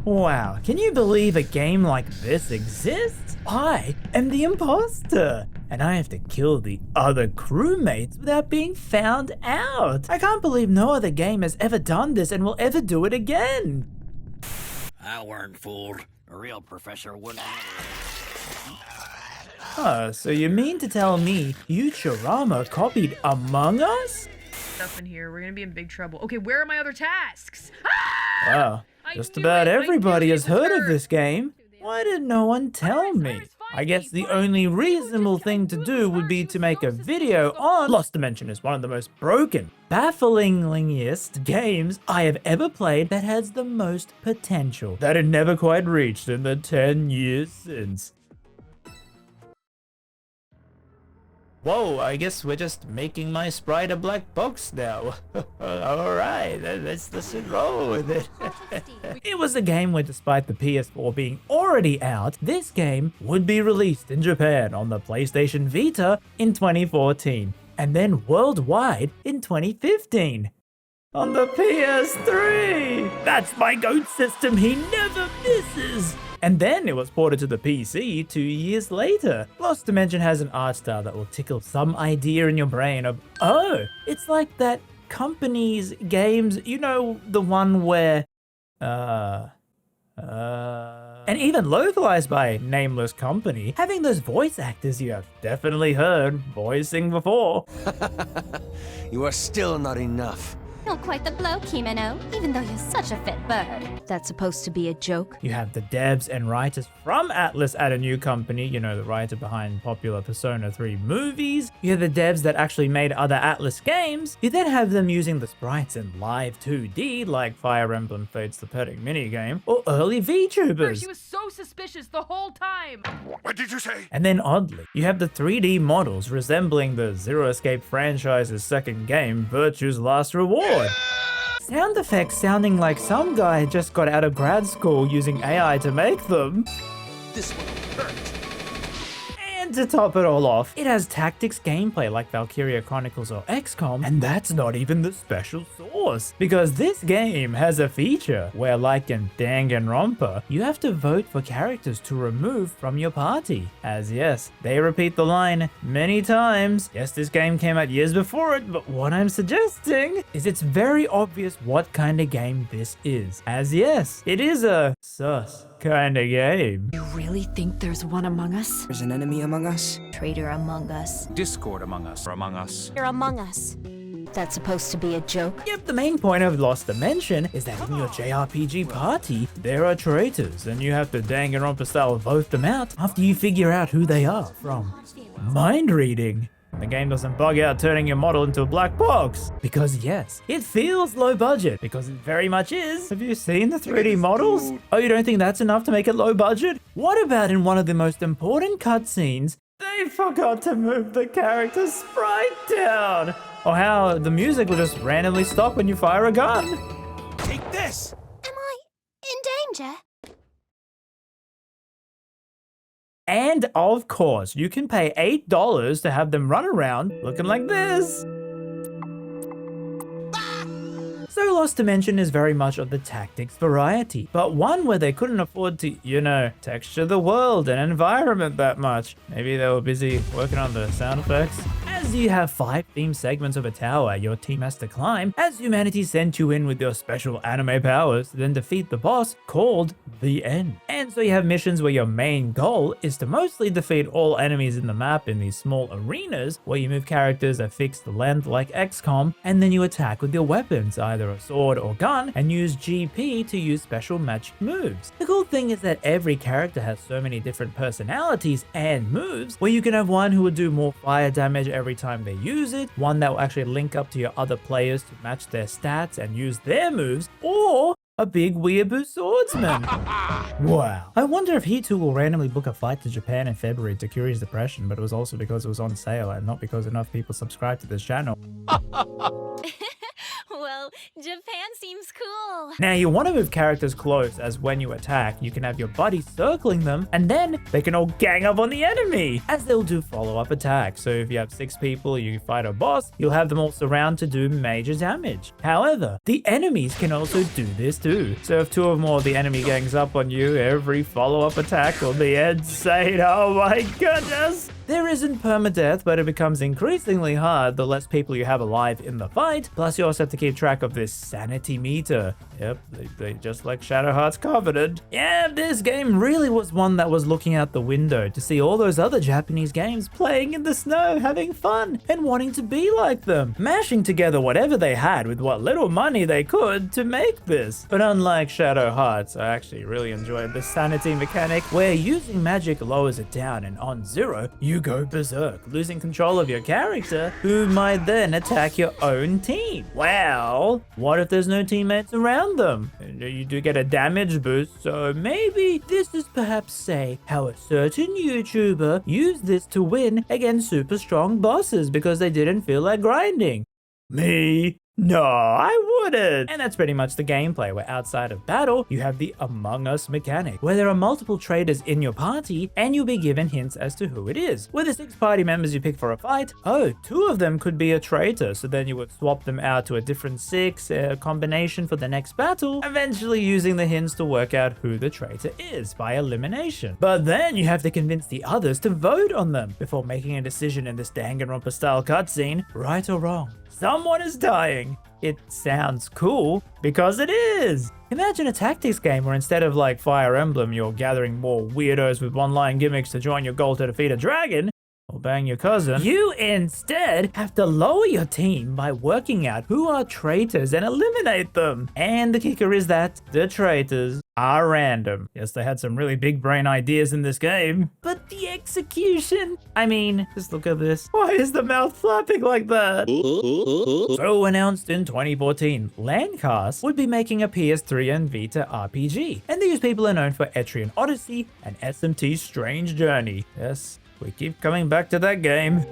Wow, can you believe a game like this exists? I am the imposter, and I have to kill the other crewmates without being found out. I can't believe no other game has ever done this and will ever do it again. I weren't fooled. A real professor wouldn't. Oh, so you mean to tell me Futurama copied Among Us? Stuff in here. We're gonna be in big trouble. Okay, where are my other tasks? Wow, just about everybody has heard of this game. Why did no one tell me? I guess the only reasonable thing to do would be to make a video on Lost Dimension is one of the most broken, bafflingest games I have ever played that has the most potential that it never quite reached in the 10 years since. Whoa, I guess we're just making my sprite a black box now. Alright, let's roll with it. It was a game where, despite the PS4 being already out, this game would be released in Japan on the PlayStation Vita in 2014, and then worldwide in 2015. On the PS3! That's my GOAT system, he never misses! And then it was ported to the PC 2 years later. Lost Dimension has an art style that will tickle some idea in your brain of, oh, it's like that company's games, you know, the one where, and even localized by Nameless Company, having those voice actors you have definitely heard voicing before. You are still not enough. Not quite the blow, Kimeno, even though you're such a fit bird. That's supposed to be a joke. You have the devs and writers from Atlus at a new company, you know, the writer behind popular Persona 3 movies. You have the devs that actually made other Atlus games. You then have them using the sprites in live 2D, like Fire Emblem Fates the Petting minigame, or early VTubers. She was so suspicious the whole time. What did you say? And then oddly, you have the 3D models resembling the Zero Escape franchise's second game, Virtue's Last Reward. Sound effects sounding like some guy just got out of grad school using AI to make them. This one hurt. And to top it all off, it has tactics gameplay like Valkyria Chronicles or XCOM, and that's not even the special sauce. Because this game has a feature where, like in Danganronpa, you have to vote for characters to remove from your party. As yes, they repeat the line many times. Yes, this game came out years before it, but what I'm suggesting is it's very obvious what kind of game this is. As yes, it is a sus kind of game. You really think there's one among us? There's an enemy among us. Traitor among us. Discord among us. Among us. You're among us. That's supposed to be a joke. Yep, the main point of Lost Dimension is that in your JRPG party, there are traitors, and you have to Danganronpa style vote them out after you figure out who they are from mind reading. The game doesn't bug out turning your model into a black box. Because yes, it feels low budget, because it very much is. Have you seen the 3D models? Oh, you don't think that's enough to make it low budget? What about in one of the most important cutscenes, they forgot to move the character's sprite down? Or how the music will just randomly stop when you fire a gun. Take this! Am I in danger? And of course, you can pay $8 to have them run around looking like this. So Lost Dimension is very much of the tactics variety, but one where they couldn't afford to, you know, texture the world and environment that much. Maybe they were busy working on the sound effects. As you have 5 themed segments of a tower your team has to climb, as humanity sent you in with your special anime powers to then defeat the boss called the End. And so you have missions where your main goal is to mostly defeat all enemies in the map in these small arenas where you move characters a fixed length like XCOM, and then you attack with your weapons, either a sword or gun, and use GP to use special magic moves. The cool thing is that every character has so many different personalities and moves, where you can have one who will do more fire damage every time they use it, one that will actually link up to your other players to match their stats and use their moves, or a big weeaboo swordsman. Wow. I wonder if he too will randomly book a flight to Japan in February to cure his depression, but it was also because it was on sale and not because enough people subscribed to this channel. Well, Japan seems cool. Now you want to move characters close, as when you attack, you can have your buddy circling them, and then they can all gang up on the enemy, as they'll do follow-up attacks. So if you have 6 people, you fight a boss, you'll have them all surround to do major damage. However, the enemies can also do this too. So if 2 or more of the enemy gangs up on you, every follow-up attack will be insane. Oh my goodness! There isn't permadeath, but it becomes increasingly hard the less people you have alive in the fight. Plus, you also have to keep track of this sanity meter. Yep, they just like Shadow Heart's Covenant. Yeah, this game really was one that was looking out the window to see all those other Japanese games playing in the snow, having fun, and wanting to be like them, mashing together whatever they had with what little money they could to make this. But unlike Shadow Hearts, I actually really enjoyed the sanity mechanic, where using magic lowers it down, and on 0, you go berserk, losing control of your character, who might then attack your own team. Well, what if there's no teammates around them? You do get a damage boost, so maybe this is perhaps, say, how a certain YouTuber used this to win against super strong bosses because they didn't feel like grinding. Me? No, I wouldn't. And that's pretty much the gameplay, where outside of battle, you have the Among Us mechanic, where there are multiple traitors in your party, and you'll be given hints as to who it is. With the 6 party members you pick for a fight, 2 of them could be a traitor, so then you would swap them out to a different 6 combination for the next battle, eventually using the hints to work out who the traitor is by elimination. But then you have to convince the others to vote on them before making a decision in this Danganronpa style cutscene, right or wrong. Someone is dying. It sounds cool because it is. Imagine a tactics game where instead of like Fire Emblem, you're gathering more weirdos with one-line gimmicks to join your goal to defeat a dragon or bang your cousin. You instead have to lower your team by working out who are traitors and eliminate them. And the kicker is that the traitors are random. Yes, they had some really big brain ideas in this game, but the execution, I mean, just look at this. Why is the mouth flapping like that? So announced in 2014, Landcast would be making a PS3 and Vita RPG, and these people are known for Etrian Odyssey and SMT's Strange Journey. Yes, we keep coming back to that game.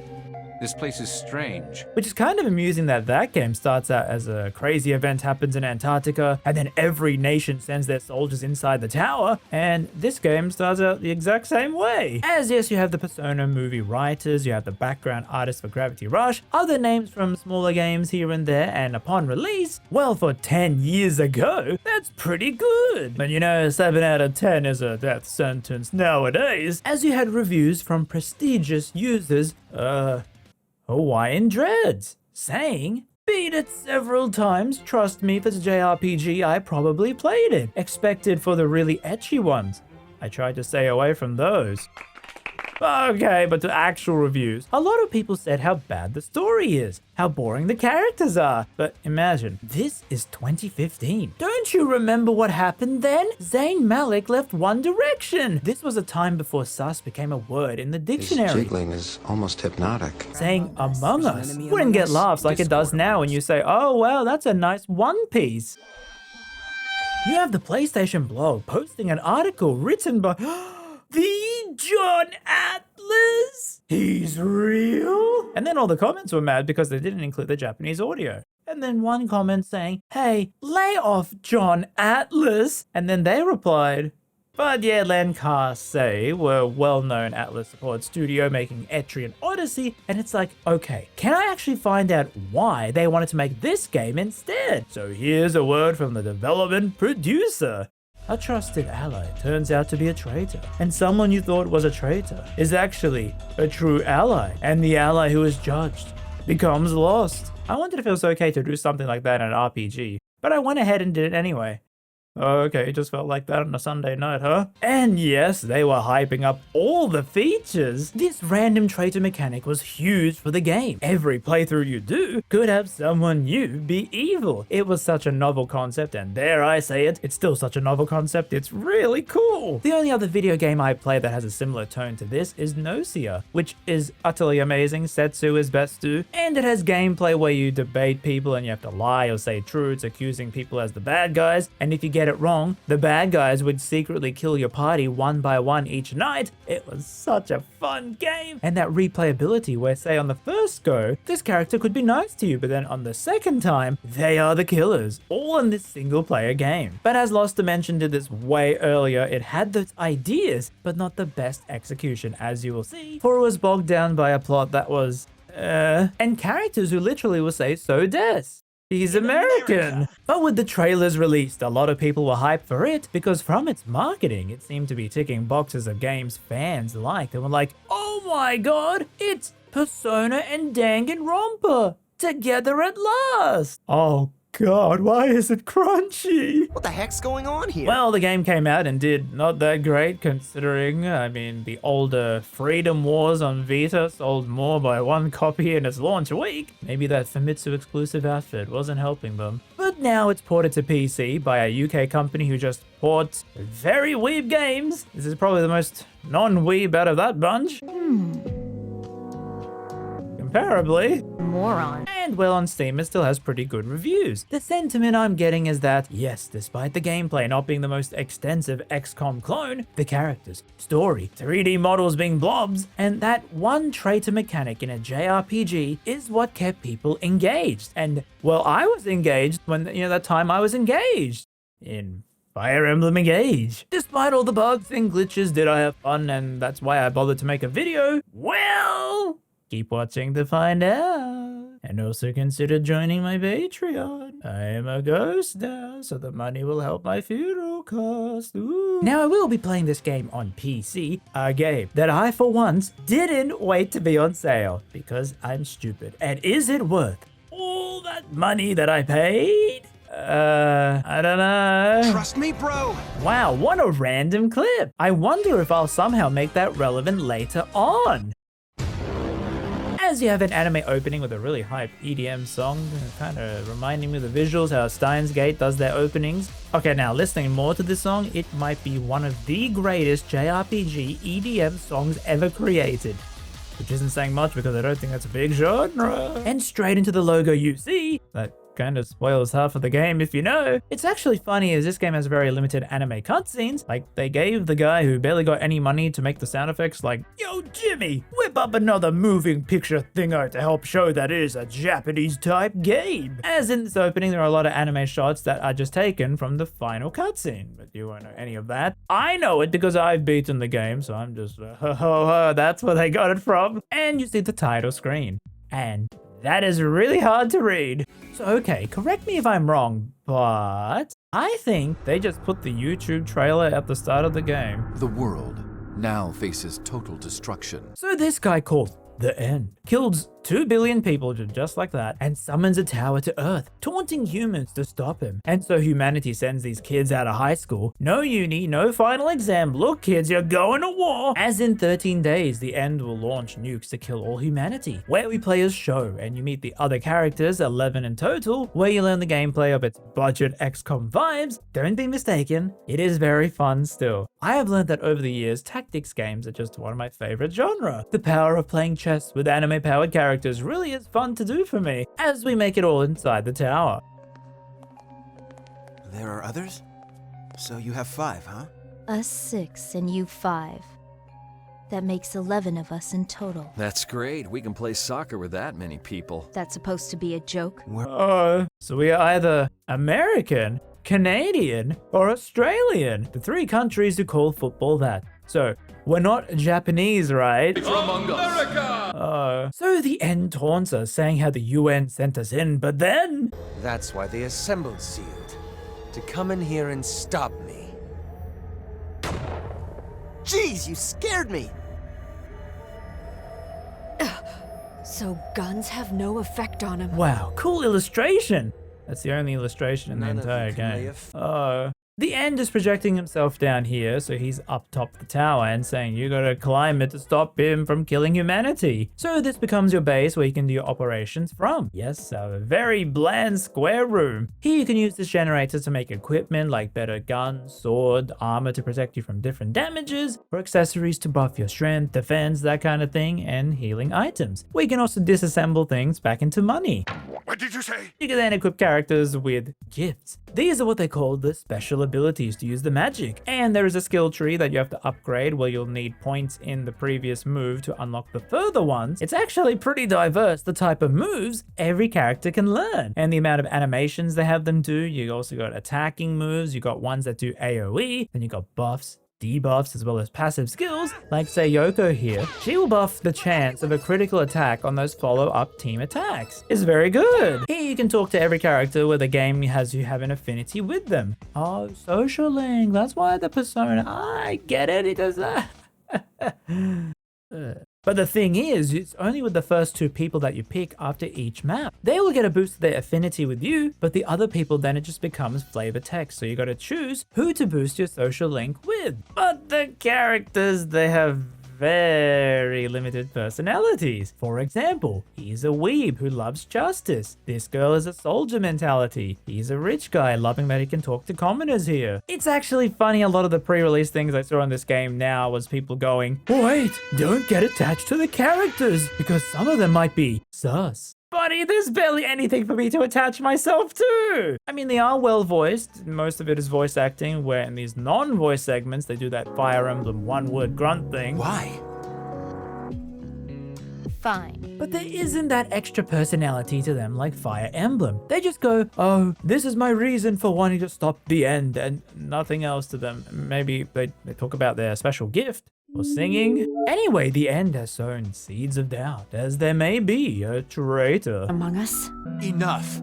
This place is strange. Which is kind of amusing that that game starts out as a crazy event happens in Antarctica, and then every nation sends their soldiers inside the tower, and this game starts out the exact same way. As yes, you have the Persona movie writers, you have the background artists for Gravity Rush, other names from smaller games here and there, and upon release, well, for 10 years ago, that's pretty good. But you know, 7 out of 10 is a death sentence nowadays, as you had reviews from prestigious users, Hawaiian Dreads, saying, beat it several times, trust me, if it's JRPG, I probably played it. Expected for the really ecchi ones. I tried to stay away from those. Okay, but to actual reviews, a lot of people said how bad the story is, how boring the characters are. But imagine, this is 2015. Don't you remember what happened then? Zayn Malik left One Direction. This was a time before sus became a word in the dictionary. His jiggling is almost hypnotic. Saying Among Us wouldn't get laughs like it does now when you say, oh wow, that's a nice One Piece. You have the PlayStation blog posting an article written by the John Atlas? He's real? And then all the comments were mad because they didn't include the Japanese audio. And then one comment saying, hey, lay off John Atlas. And then they replied, but yeah, Landcast say we're well-known Atlas support studio making Etrian Odyssey, and it's like, okay, can I actually find out why they wanted to make this game instead? So here's a word from the development producer. A trusted ally turns out to be a traitor, and someone you thought was a traitor is actually a true ally, and the ally who is judged becomes lost. I wondered if it was okay to do something like that in an RPG, but I went ahead and did it anyway. Okay, just felt like that on a Sunday night, huh? And yes, they were hyping up all the features. This random traitor mechanic was huge for the game. Every playthrough you do could have someone new be evil. It was such a novel concept, and dare I say it, it's still such a novel concept, it's really cool. The only other video game I play that has a similar tone to this is Nocia, which is utterly amazing. Setsu is best too, and it has gameplay where you debate people and you have to lie or say truths, accusing people as the bad guys, and if you get get it wrong, the bad guys would secretly kill your party one by one each night. It was such a fun game. And that replayability where, say, on the first go, this character could be nice to you, but then on the second time, they are the killers, all in this single player game. But as Lost Dimension did this way earlier, it had those ideas, but not the best execution, as you will see, for it was bogged down by a plot that was, and characters who literally will say so des. He's American. But with the trailers released, a lot of people were hyped for it because from its marketing, it seemed to be ticking boxes of games fans liked. They were like, oh my god, it's Persona and Danganronpa together at last. Oh god, why is it crunchy? What the heck's going on here? Well, the game came out and did not that great considering, I mean, the older Freedom Wars on Vita sold more by one copy in its launch week. Maybe that Famitsu exclusive outfit wasn't helping them. But now it's ported to PC by a UK company who just ports very weeb games. This is probably the most non-weeb out of that bunch. Comparably. Moron. And well, on Steam it still has pretty good reviews. The sentiment I'm getting is that, yes, despite the gameplay not being the most extensive XCOM clone, the characters, story, 3D models being blobs, and that one traitor mechanic in a JRPG is what kept people engaged. And, well, I was engaged when, that time I was engaged in Fire Emblem Engage. Despite all the bugs and glitches, did I have fun, and that's why I bothered to make a video? Well, keep watching to find out. And also consider joining my Patreon. I am a ghost now, so the money will help my funeral cost. Ooh. Now I will be playing this game on PC, a game that I for once didn't wait to be on sale because I'm stupid. And is it worth all that money that I paid? I don't know. Trust me, bro. Wow, what a random clip. I wonder if I'll somehow make that relevant later on. As you have an anime opening with a really hype EDM song, kind of reminding me of the visuals, how Steins Gate does their openings. Okay, now listening more to this song, it might be one of the greatest JRPG EDM songs ever created. Which isn't saying much because I don't think that's a big genre. And straight into the logo you see, that kind of spoils half of the game if you know. It's actually funny as this game has very limited anime cutscenes. Like, they gave the guy who barely got any money to make the sound effects like, yo Jimmy, whip up another moving picture thingo to help show that it is a Japanese type game. As in this opening, there are a lot of anime shots that are just taken from the final cutscene, but you won't know any of that. I know it because I've beaten the game, so I'm just, that's where they got it from. And you see the title screen. And that is really hard to read. So okay, correct me if I'm wrong, but I think they just put the YouTube trailer at the start of the game. The world now faces total destruction. So this guy called The End killed 2 billion people just like that and summons a tower to Earth, taunting humans to stop him. And so humanity sends these kids out of high school. No uni, no final exam. Look kids, you're going to war. As in 13 days, the End will launch nukes to kill all humanity. Where we play as Show and you meet the other characters, 11 in total, where you learn the gameplay of its budget XCOM vibes. Don't be mistaken, it is very fun still. I have learned that over the years, tactics games are just one of my favorite genre. The power of playing chess with anime powered characters really is fun to do for me, as we make it all inside the tower. There are others? So you have 5, huh? Us 6 and you 5. That makes 11 of us in total. That's great. We can play soccer with that many people. That's supposed to be a joke? So we are either American, Canadian, or Australian. The 3 countries who call football that. So, we're not Japanese, right? It's Among Us. So the End taunts us, saying how the UN sent us in, but then... That's why they assembled SEALed. To come in here and stop me. Jeez, you scared me! So guns have no effect on him. Wow, cool illustration! That's the only illustration in the None of entire you can lay game. a The End is projecting himself down here, so he's up top the tower and saying you gotta climb it to stop him from killing humanity. So this becomes your base where you can do your operations from. Yes, a very bland square room. Here you can use this generator to make equipment like better guns, sword, armor to protect you from different damages, or accessories to buff your strength, defense, that kind of thing, and healing items. We can also disassemble things back into money. What did you say? You can then equip characters with gifts. These are what they call the special abilities to use the magic. And there is a skill tree that you have to upgrade where you'll need points in the previous move to unlock the further ones. It's actually pretty diverse, the type of moves every character can learn and the amount of animations they have them do. You also got attacking moves, you got ones that do AoE, then you got buffs, debuffs, as well as passive skills, like say Yoko here. She will buff the chance of a critical attack on those follow-up team attacks. It's very good. Here you can talk to every character where the game has you have an affinity with them. Oh, social link, that's why the persona, I get it, it does that. But the thing is, it's only with the first 2 people that you pick after each map. They will get a boost of their affinity with you, but the other people then it just becomes flavor text. So you gotta choose who to boost your social link with. But the characters, they have very limited personalities. For example, he's a weeb who loves justice. This girl is a soldier mentality. He's a rich guy loving that he can talk to commoners here. It's actually funny, a lot of the pre-release things I saw in this game now was people going, wait, don't get attached to the characters because some of them might be sus. Buddy, there's barely anything for me to attach myself to. I mean, they are well voiced. Most of it is voice acting, where in these non-voice segments, they do that Fire Emblem one-word grunt thing. Why? Fine. But there isn't that extra personality to them like Fire Emblem. They just go, oh, this is my reason for wanting to stop the end, and nothing else to them. Maybe they talk about their special gift or singing. Anyway, the end has sown seeds of doubt, as there may be a traitor Among us? Enough.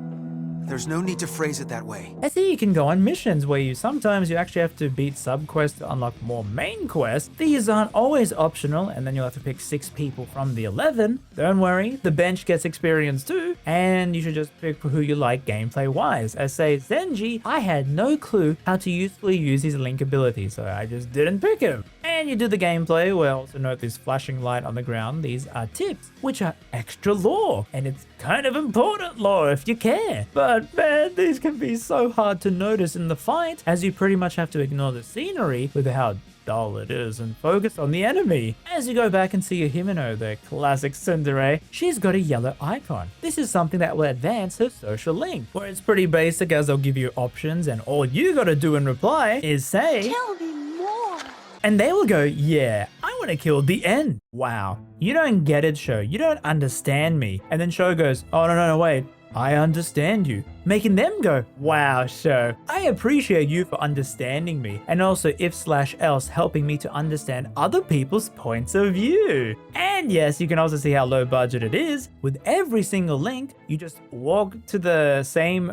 There's no need to phrase it that way. I see you can go on missions where you sometimes actually have to beat sub-quests to unlock more main quests. These aren't always optional, and then you'll have to pick 6 people from the 11. Don't worry, the bench gets experience too, and you should just pick who you like gameplay-wise. As say Zenji, I had no clue how to usefully use his link ability, so I just didn't pick him. And you do the gameplay, where also note this flashing light on the ground. These are tips, which are extra lore, and it's kind of important lore if you care. But man, these can be so hard to notice in the fight, as you pretty much have to ignore the scenery with how dull it is and focus on the enemy. As you go back and see Himeno, the classic tsundere, she's got a yellow icon. This is something that will advance her social link, where it's pretty basic as they'll give you options and all you gotta do in reply is say, Tell me more. and they will go, yeah, I want to kill the end. Wow, you don't get it, Sho. You don't understand me. And then Sho goes, oh, no, wait. I understand you, making them go, wow, Sho, I appreciate you for understanding me, and also if/else helping me to understand other people's points of view. And yes, you can also see how low budget it is. With every single link, you just walk to the same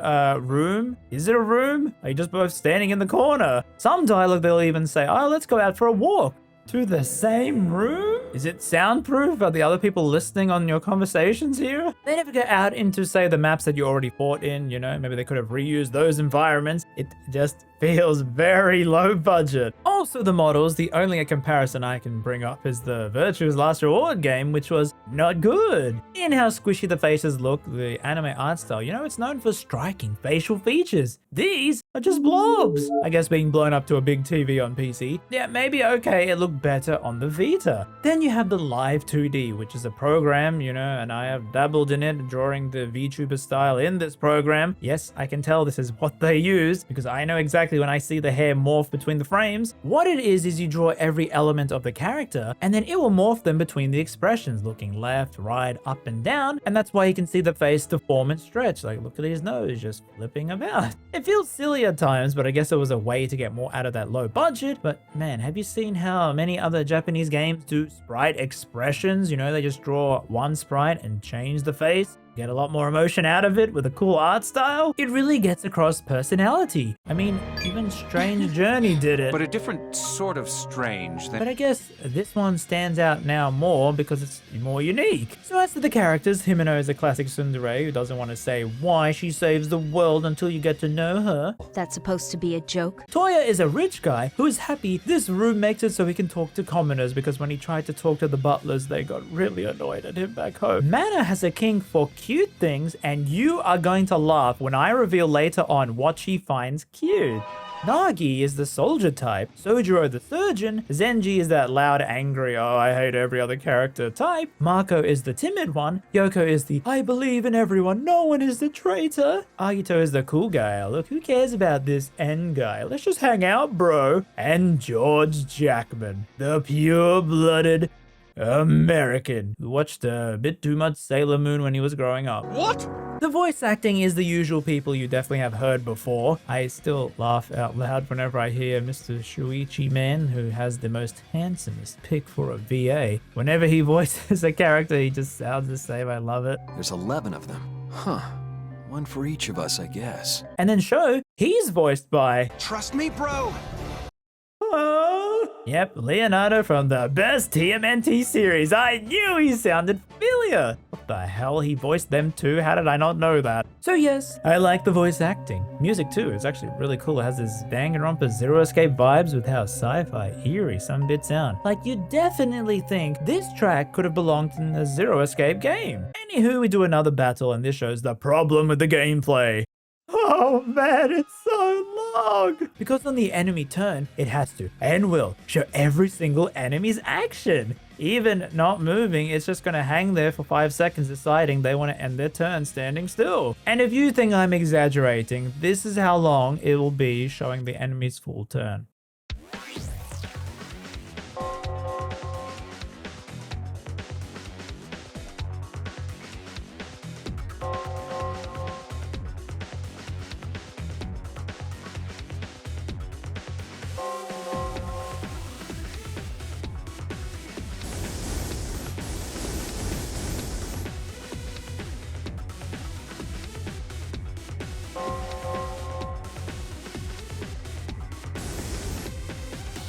room. Is it a room? Are you just both standing in the corner? Some dialogue they'll even say, oh, let's go out for a walk. To the same room? Is it soundproof? Are the other people listening on your conversations here? They never go out into, say, the maps that you already fought in, you know? Maybe they could have reused those environments. It just feels very low budget. Also, the models, the only comparison I can bring up is the Virtue's Last Reward game, which was not good. In how squishy the faces look, the anime art style, you know, it's known for striking facial features. These are just blobs. I guess being blown up to a big TV on PC. Yeah, maybe okay, it looked better on the Vita. Then you have the Live 2D, which is a program, you know, and I have dabbled in it, drawing the VTuber style in this program. Yes, I can tell this is what they use, because I know exactly when I see the hair morph between the frames. What it is you draw every element of the character, and then it will morph them between the expressions, looking left, right, up, and down, and that's why you can see the face deform and stretch. Like, look at his nose just flipping about. It feels silly at times, but I guess it was a way to get more out of that low budget. But man, have you seen how many other Japanese games do sprite expressions? You know, they just draw one sprite and change the face. Get a lot more emotion out of it with a cool art style. It really gets across personality. I mean, even Strange Journey did it. But a different sort of strange than... But I guess this one stands out now more because it's more unique. So as to the characters, Himeno is a classic tsundere who doesn't want to say why she saves the world until you get to know her. That's supposed to be a joke. Toya is a rich guy who is happy this room makes it so he can talk to commoners, because when he tried to talk to the butlers, they got really annoyed at him back home. Mana has a kink for cute things, and you are going to laugh when I reveal later on what she finds cute. Nagi is the soldier type, Sojiro the surgeon, Zenji is that loud, angry, oh I hate every other character type, Mako is the timid one, Yoko is the I believe in everyone, no one is the traitor, Agito is the cool guy, look who cares about this N guy, let's just hang out bro, and George Jackman, the pure-blooded American who watched a bit too much Sailor Moon when he was growing up. What? The voice acting is the usual people you definitely have heard before. I still laugh out loud whenever I hear Mr. Shuichi Man, who has the most handsomest pick for a VA. Whenever he voices a character, he just sounds the same. I love it. There's 11 of them. Huh. One for each of us, I guess. And then Sho, he's voiced by... Trust me, bro. Yep, Leonardo from the best TMNT series. I knew he sounded familiar. What the hell? He voiced them too? How did I not know that? So yes, I like the voice acting. Music too, it's actually really cool. It has this Danganronpa Zero Escape vibes with how sci-fi eerie some bits sound. Like you definitely think this track could have belonged in a Zero Escape game. Anywho, we do another battle and this shows the problem with the gameplay. Oh man, it's so long! Because on the enemy turn, it has to, and will, show every single enemy's action. Even not moving, it's just gonna hang there for 5 seconds deciding they want to end their turn standing still. And if you think I'm exaggerating, this is how long it will be showing the enemy's full turn.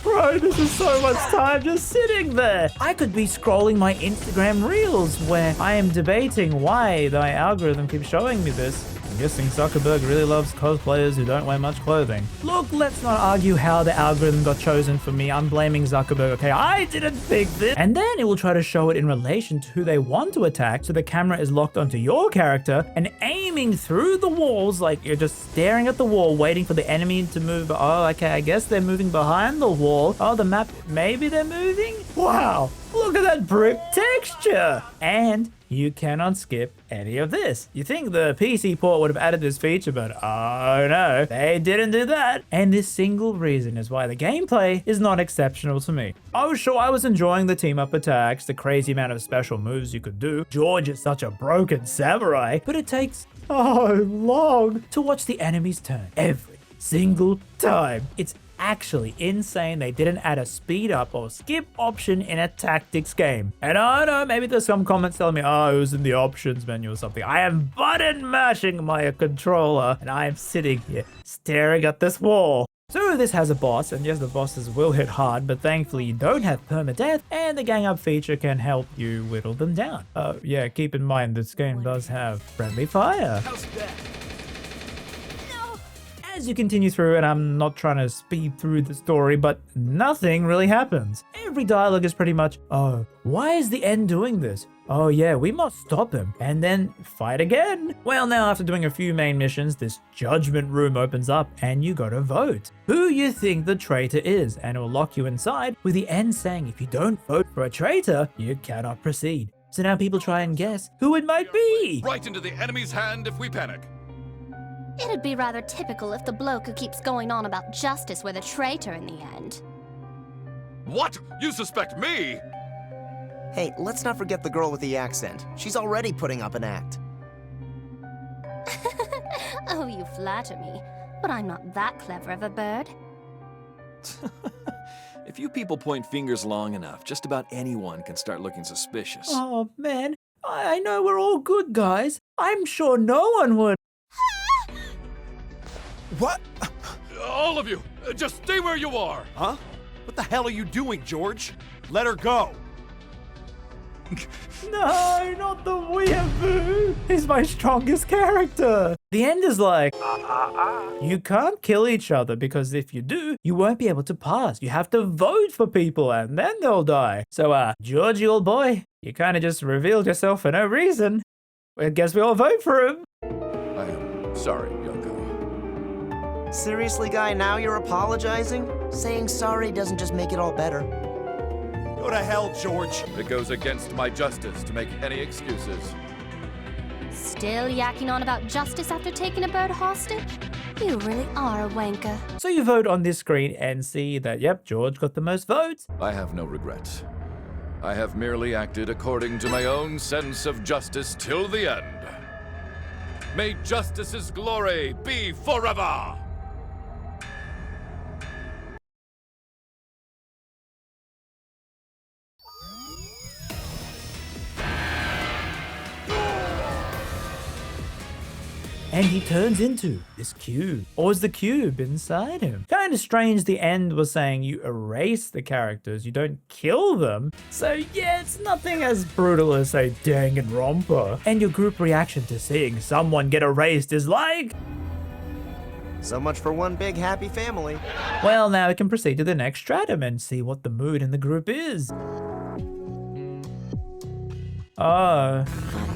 Bro, this is so much time just sitting there. I could be scrolling my Instagram reels where I am debating why my algorithm keeps showing me this. I'm guessing Zuckerberg really loves cosplayers who don't wear much clothing. Look, let's not argue how the algorithm got chosen for me. I'm blaming Zuckerberg, okay? I didn't pick this. And then it will try to show it in relation to who they want to attack, so the camera is locked onto your character and aiming through the walls like you're just staring at the wall waiting for the enemy to move. Oh, okay, I guess they're moving behind the wall. Oh, the map, maybe they're moving? Wow, look at that brick texture. And you cannot skip any of this. You think the PC port would have added this feature, but oh no, they didn't do that. And this single reason is why the gameplay is not exceptional to me. Oh sure, I was enjoying the team up attacks, the crazy amount of special moves you could do. George is such a broken samurai, but it takes so long to watch the enemies turn every single time. It's actually insane they didn't add a speed up or skip option in a tactics game. And I know maybe there's some comments telling me, oh, it was in the options menu or something. I am button mashing my controller and I am sitting here staring at this wall. So this has a boss, and yes, the bosses will hit hard, but thankfully you don't have permadeath, and the gang up feature can help you whittle them down. Yeah, keep in mind this game does have friendly fire. As you continue through, and I'm not trying to speed through the story, but nothing really happens. Every dialogue is pretty much, oh, why is the end doing this? Oh yeah, we must stop him, and then fight again. Well, now after doing a few main missions, this judgment room opens up, and you gotta vote who you think the traitor is, and it will lock you inside with the end saying if you don't vote for a traitor, you cannot proceed. So now people try and guess who it might be. Right into the enemy's hand if we panic. It'd be rather typical if the bloke who keeps going on about justice were the traitor in the end. What? You suspect me? Hey, let's not forget the girl with the accent. She's already putting up an act. Oh, you flatter me. But I'm not that clever of a bird. If you people point fingers long enough, just about anyone can start looking suspicious. Oh man, I know we're all good guys. I'm sure no one would. What? All of you, just stay where you are. Huh? What the hell are you doing, George? Let her go. No, not the weeaboo. He's my strongest character. The end is like, you can't kill each other because if you do, you won't be able to pass. You have to vote for people and then they'll die. So, Georgie, old boy, you kind of just revealed yourself for no reason. I guess we all vote for him. I am sorry, Yoko. Seriously, guy, now you're apologizing? Saying sorry doesn't just make it all better. Go to hell, George. It goes against my justice to make any excuses. Still yakking on about justice after taking a bird hostage? You really are a wanker. So you vote on this screen and see that, yep, George got the most votes. I have no regrets. I have merely acted according to my own sense of justice till the end. May justice's glory be forever! And he turns into this cube. Or is the cube inside him? Kind of strange the end was saying you erase the characters, you don't kill them. So yeah, it's nothing as brutal as say Danganronpa. And your group reaction to seeing someone get erased is like... So much for one big happy family. Well, now we can proceed to the next stratum and see what the mood in the group is. Oh.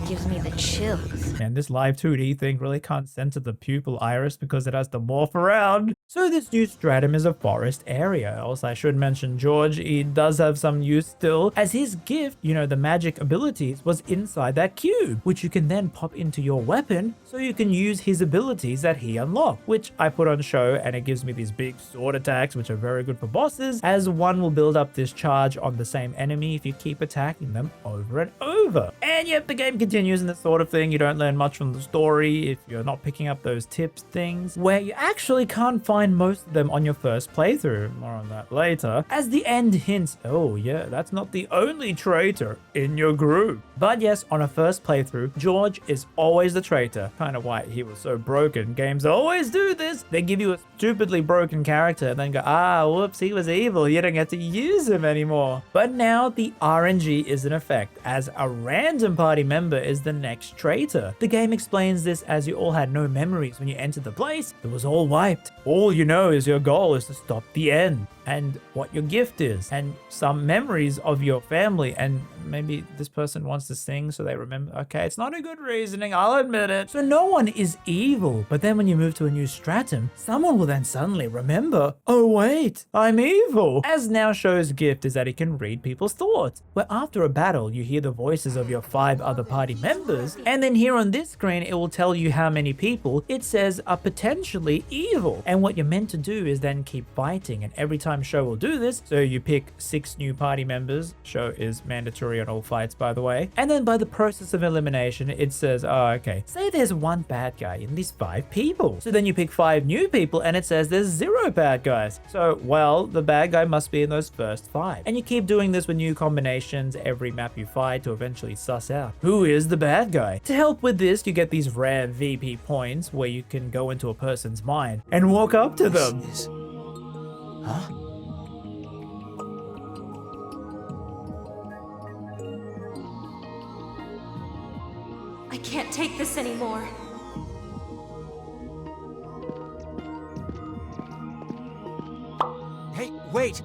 Gives me the chills. And this live 2D thing really can't center the pupil iris because it has to morph around. So this new stratum is a forest area. Also, I should mention George, he does have some use still, as his gift, you know, the magic abilities, was inside that cube, which you can then pop into your weapon so you can use his abilities that he unlocked, which I put on show, and it gives me these big sword attacks, which are very good for bosses, as one will build up this charge on the same enemy if you keep attacking them over and over. And yep, the game continues in this sort of thing. You don't learn much from the story if you're not picking up those tips things, where you actually can't find most of them on your first playthrough. More on that later, as the end hints, oh yeah, that's not the only traitor in your group. But yes, on a first playthrough, George is always the traitor. Kind of why he was so broken. Games always do this. They give you a stupidly broken character and then go, ah, whoops, he was evil. You don't get to use him anymore. But now the RNG is in effect, as a random party member is the next traitor. The game explains this as you all had no memories when you entered the place. It was all wiped. All you know is your goal is to stop the end and what your gift is and some memories of your family, and maybe this person wants to sing so they remember. Okay, it's not a good reasoning, I'll admit it. So no one is evil, but then when you move to a new stratum, someone will then suddenly remember, oh wait, I'm evil. As now show's gift is that it can read people's thoughts, where after a battle you hear the voices of your 5 other party members, and then here on this screen it will tell you how many people it says are potentially evil. And what you're meant to do is then keep fighting, and every time show will do this, so you pick 6 new party members. Show is mandatory on all fights, by the way, and then by the process of elimination it says, oh okay, say there's 1 bad guy in these 5 people, so then you pick 5 new people and it says there's 0 bad guys. So well, the bad guy must be in those first 5, and you keep doing this with new combinations every map you fight to eventually suss out who is the bad guy. To help with this, you get these rare VP points where you can go into a person's mind and walk up to them. Huh? I can't take this anymore. Hey, wait!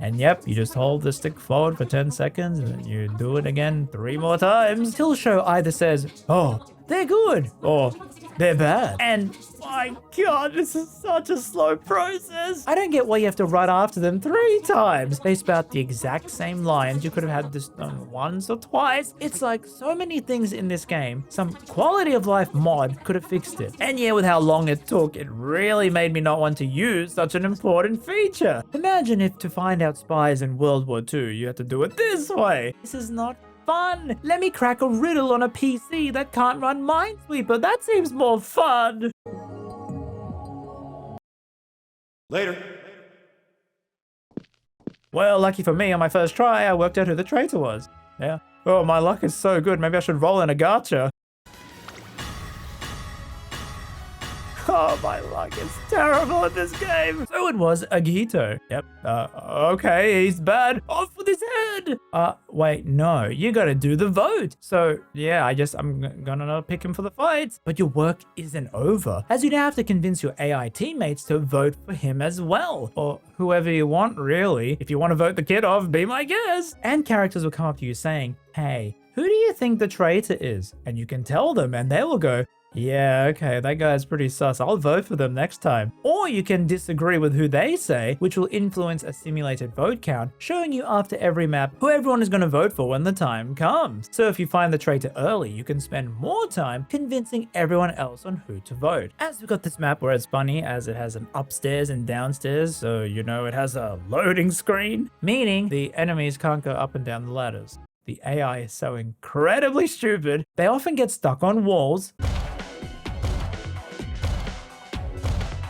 And yep, you just hold the stick forward for 10 seconds and then you do it again 3 more times till show either says, oh, they're good, or they're bad. And my god, this is such a slow process. I don't get why you have to run after them 3 times. They spout the exact same lines. You could have had this done once or twice. It's like so many things in this game. Some quality of life mod could have fixed it. And yeah, with how long it took, it really made me not want to use such an important feature. Imagine if to find out spies in World War II, you had to do it this way. This is not fun. Let me crack a riddle on a PC that can't run Minesweeper. That seems more fun. Later. Well, lucky for me, on my first try, I worked out who the traitor was. Yeah. Oh, my luck is so good. Maybe I should roll in a gacha. Oh, my luck is terrible at this game. So it was Agito. Yep. Okay, he's bad. Off with his head. Wait, no. You gotta do the vote. So, yeah, I'm gonna pick him for the fights. But your work isn't over, as you now have to convince your AI teammates to vote for him as well. Or whoever you want, really. If you want to vote the kid off, be my guest. And characters will come up to you saying, hey, who do you think the traitor is? And you can tell them, and they will go, Yeah, okay, that guy's pretty sus. I'll vote for them next time. Or you can disagree with who they say, which will influence a simulated vote count, showing you after every map who everyone is going to vote for when the time comes. So if you find the traitor early, you can spend more time convincing everyone else on who to vote. As we've got this map where it's funny as it has an upstairs and downstairs, so you know it has a loading screen, meaning the enemies can't go up and down the ladders. The AI is so incredibly stupid, they often get stuck on walls.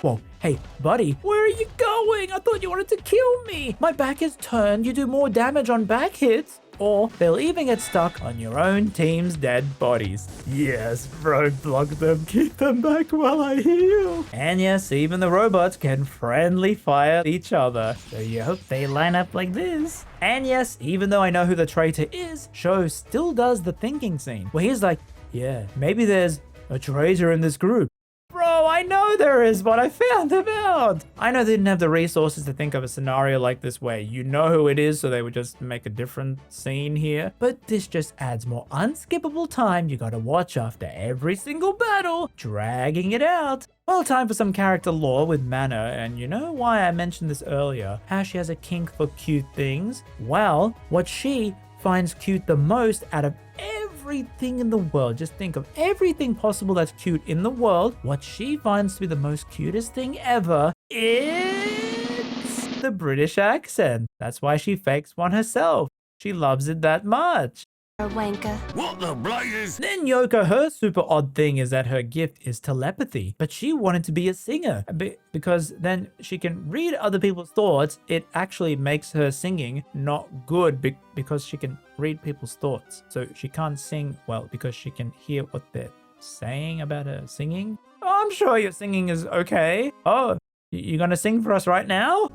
Whoa, hey, buddy, where are you going? I thought you wanted to kill me. My back is turned. You do more damage on back hits. Or they'll even get stuck on your own team's dead bodies. Yes, roadblock them. Keep them back while I heal. And yes, even the robots can friendly fire each other. So you hope they line up like this. And yes, even though I know who the traitor is, Sho still does the thinking scene where he's like, yeah, maybe there's a traitor in this group. Bro, I know there is, but I found him out. I know they didn't have the resources to think of a scenario like this where you know who it is, so they would just make a different scene here. But this just adds more unskippable time you gotta watch after every single battle, dragging it out. Well, time for some character lore with Mana, and you know why I mentioned this earlier, how she has a kink for cute things? Well, what she finds cute the most out of everything in the world. Just think of everything possible that's cute in the world. What she finds to be the most cutest thing ever is the British accent. That's why she fakes one herself. She loves it that much. Wanker. What the blazes? Then Yoko, her super odd thing is that her gift is telepathy, but she wanted to be a singer because then she can read other people's thoughts. It actually makes her singing not good because she can read people's thoughts. So she can't sing well because she can hear what they're saying about her singing. Oh, I'm sure your singing is okay. Oh, you're gonna sing for us right now?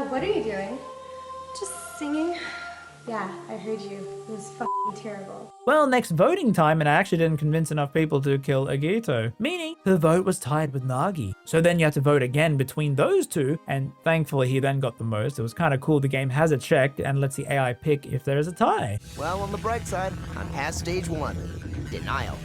What are you doing? Just singing. Yeah, I heard you. It was fucking terrible. Well, next voting time, and I actually didn't convince enough people to kill Agito, meaning the vote was tied with Nagi. So then you have to vote again between those two, and thankfully he then got the most. It was kind of cool. The game has it checked and lets the AI pick if there is a tie. Well, on the bright side, I'm past stage 1. Denial.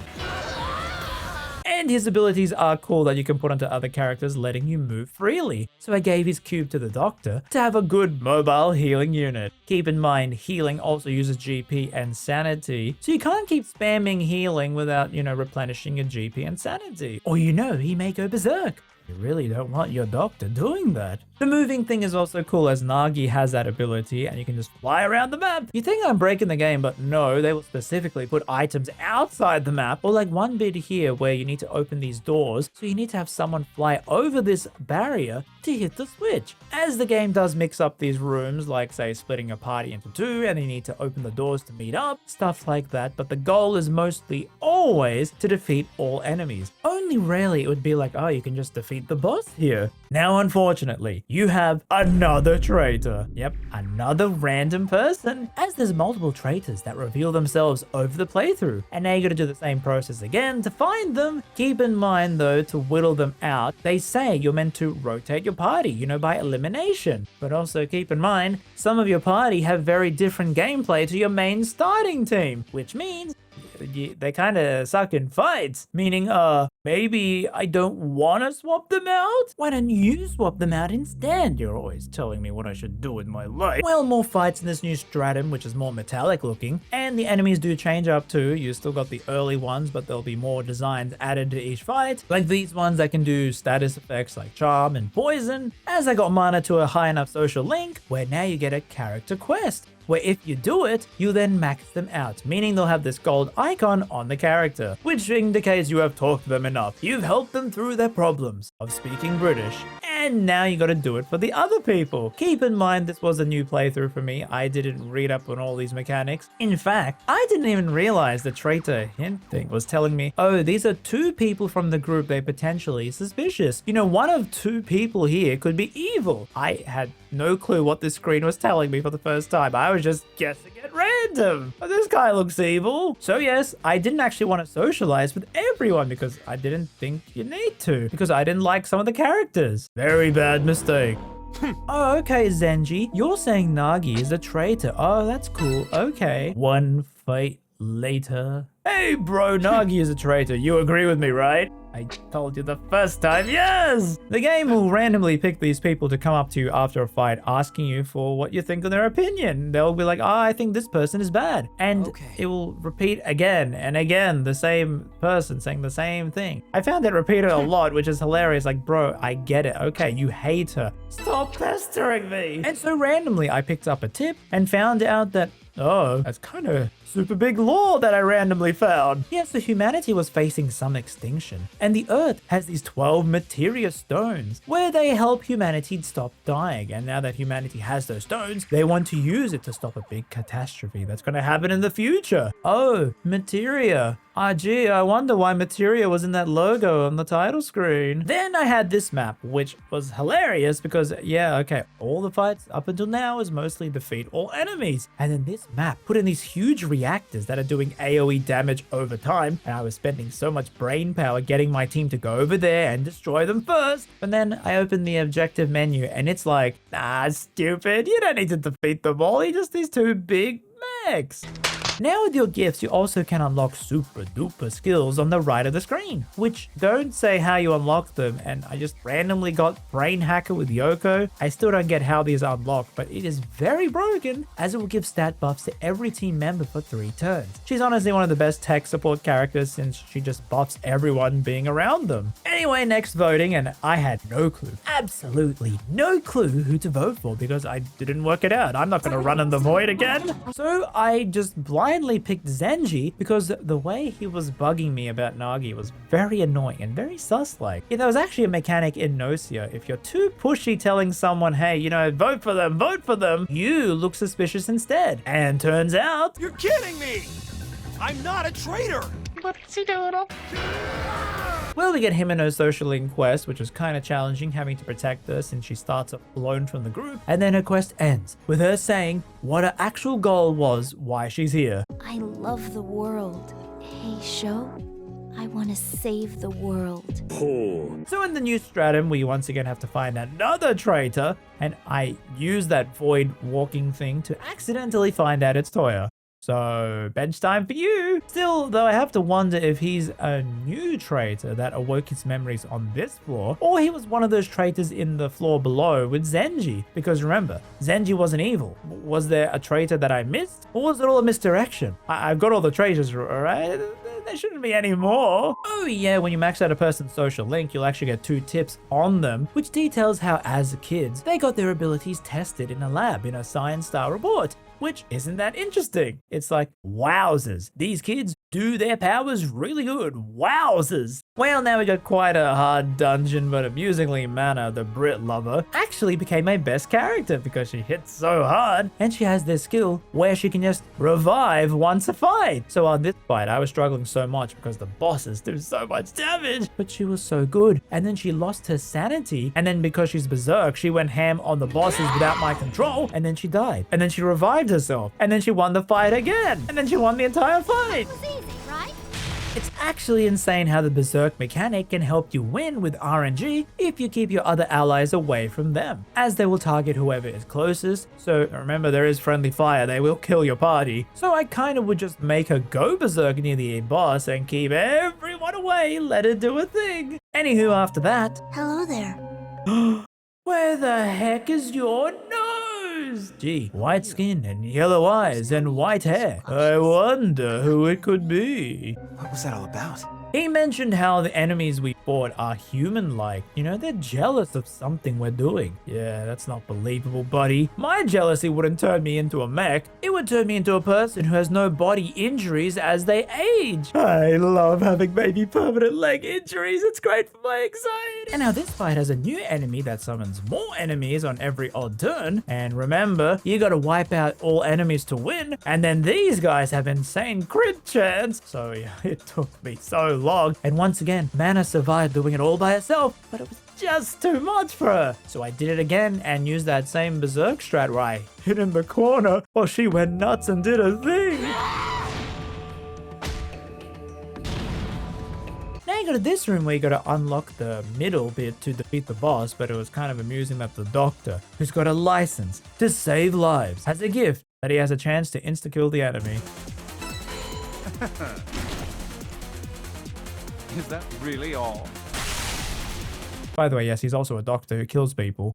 And his abilities are cool that you can put onto other characters, letting you move freely. So I gave his cube to the doctor to have a good mobile healing unit. Keep in mind, healing also uses GP and sanity, so you can't keep spamming healing without, replenishing your GP and sanity. Or he may go berserk. You really don't want your doctor doing that. The moving thing is also cool as Nagi has that ability and you can just fly around the map. You think I'm breaking the game, but no, they will specifically put items outside the map, or like one bit here where you need to open these doors, so you need to have someone fly over this barrier to hit the switch. As the game does mix up these rooms, like say splitting a party into two and you need to open the doors to meet up, stuff like that, but the goal is mostly always to defeat all enemies. Only rarely it would be like, oh, you can just defeat the boss here. Now, unfortunately, you have another traitor. Yep, another random person, as there's multiple traitors that reveal themselves over the playthrough. And now you gotta do the same process again to find them. Keep in mind though, to whittle them out, they say you're meant to rotate your party, by elimination. But also keep in mind, some of your party have very different gameplay to your main starting team, which means they kind of suck in fights, meaning, maybe I don't want to swap them out? Why don't you swap them out instead? You're always telling me what I should do with my life. Well, more fights in this new stratum, which is more metallic looking, and the enemies do change up too. You still got the early ones, but there'll be more designs added to each fight, like these ones that can do status effects like charm and poison, as I got Mana to a high enough social link, where now you get a character quest, where if you do it, you then max them out, meaning they'll have this gold icon on the character, which indicates you have talked to them enough. You've helped them through their problems of speaking British, and now you gotta do it for the other people. Keep in mind, this was a new playthrough for me. I didn't read up on all these mechanics. In fact, I didn't even realize the traitor hint thing was telling me, oh, these are two people from the group they're potentially suspicious. One of two people here could be evil. I had no clue what this screen was telling me for the first time. I was just guessing at random. But this guy looks evil. So yes, I didn't actually want to socialize with everyone because I didn't think you need to, because I didn't like some of the characters. Very bad mistake. Oh, okay, Zenji. You're saying Nagi is a traitor. Oh, that's cool. Okay. One fight later. Hey, bro, Nagi is a traitor. You agree with me, right? I told you the first time, yes! The game will randomly pick these people to come up to you after a fight, asking you for what you think of their opinion. They'll be like, I think this person is bad. And it will repeat again and again, the same person saying the same thing. I found it repeated a lot, which is hilarious. Like, bro, I get it. Okay, you hate her. Stop pestering me. And so randomly, I picked up a tip and found out that, oh, that's kind of super big lore that I randomly found. Yes, so humanity was facing some extinction, and the Earth has these 12 materia stones where they help humanity stop dying. And now that humanity has those stones, they want to use it to stop a big catastrophe that's going to happen in the future. Oh, materia. Ah, gee, I wonder why materia was in that logo on the title screen. Then I had this map, which was hilarious because, yeah, okay, all the fights up until now is mostly defeat all enemies. And then this map put in these huge reactors that are doing AoE damage over time. And I was spending so much brain power getting my team to go over there and destroy them first. And then I opened the objective menu and it's like, nah, stupid. You don't need to defeat them all. He just these two big mechs. Now with your gifts, you also can unlock super duper skills on the right of the screen, which don't say how you unlock them, and I just randomly got Brain Hacker with Yoko. I still don't get how these unlock, but it is very broken, as it will give stat buffs to every team member for 3 turns. She's honestly one of the best tech support characters since she just buffs everyone being around them. Anyway, next voting, and I had no clue, absolutely no clue who to vote for because I didn't work it out. I'm not going to run in the void again. So I just blindly picked Zenji because the way he was bugging me about Nagi was very annoying and very sus-like. Yeah, there was actually a mechanic in Nocia. If you're too pushy telling someone, hey, you know, vote for them, you look suspicious instead. And turns out... You're kidding me! I'm not a traitor! What's he doing? Well, we get him in her social link quest, which was kind of challenging, having to protect her since she starts off alone from the group. And then her quest ends with her saying what her actual goal was, why she's here. I love the world. Hey, Sho, I want to save the world. So in the new stratum, we once again have to find another traitor, and I use that void walking thing to accidentally find out it's Toya. So, bench time for you! Still, though, I have to wonder if he's a new traitor that awoke his memories on this floor, or he was one of those traitors in the floor below with Zenji. Because remember, Zenji wasn't evil. Was there a traitor that I missed? Or was it all a misdirection? I've got all the traitors, right? There shouldn't be any more. Oh yeah, when you max out a person's social link, you'll actually get 2 tips on them, which details how, as kids, they got their abilities tested in a lab in a science-style report. Which isn't that interesting. It's like, wowzers, these kids do their powers really good. Wowzers. Well, now we got quite a hard dungeon, but amusingly Mana, the Brit lover, actually became my best character because she hits so hard and she has this skill where she can just revive once a fight. So on this fight, I was struggling so much because the bosses do so much damage, but she was so good. And then she lost her sanity, and then because she's berserk, she went ham on the bosses without my control, and then she died. And then she revived herself, and then she won the fight again, and then she won the entire fight. It's actually insane how the berserk mechanic can help you win with RNG if you keep your other allies away from them, as they will target whoever is closest. So remember, there is friendly fire, they will kill your party. So I kind of would just make her go berserk near the boss and keep everyone away, let her do a thing. Anywho, after that... Hello there. Where the heck is your nose? Gee, white skin and yellow eyes and white hair. I wonder who it could be. What was that all about? He mentioned how the enemies we fought are human-like. You know, they're jealous of something we're doing. Yeah, that's not believable, buddy. My jealousy wouldn't turn me into a mech. It would turn me into a person who has no body injuries as they age. I love having baby permanent leg injuries. It's great for my anxiety. And now this fight has a new enemy that summons more enemies on every odd turn. And remember, you gotta wipe out all enemies to win. And then these guys have insane crit chance. So yeah, it took me so long. And once again, Mana survived doing it all by herself, but it was just too much for her. So I did it again and used that same berserk strat where I hid in the corner while she went nuts and did her thing. Now you gotta to this room where you gotta unlock the middle bit to defeat the boss, but it was kind of amusing that the doctor, who's got a license to save lives, has a gift that he has a chance to insta-kill the enemy. Is that really all? By the way, yes, he's also a doctor who kills people.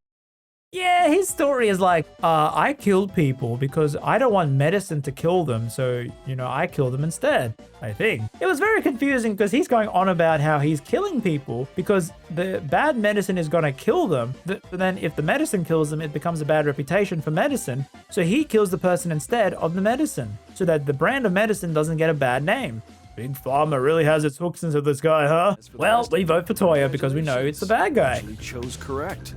Yeah, his story is like, I killed people because I don't want medicine to kill them, so, I kill them instead, I think. It was very confusing because he's going on about how he's killing people because the bad medicine is gonna kill them, but then if the medicine kills them, it becomes a bad reputation for medicine, so he kills the person instead of the medicine, so that the brand of medicine doesn't get a bad name. Big Pharma really has its hooks into this guy, huh? Well, we vote for Toya because we know it's the bad guy. You chose correct.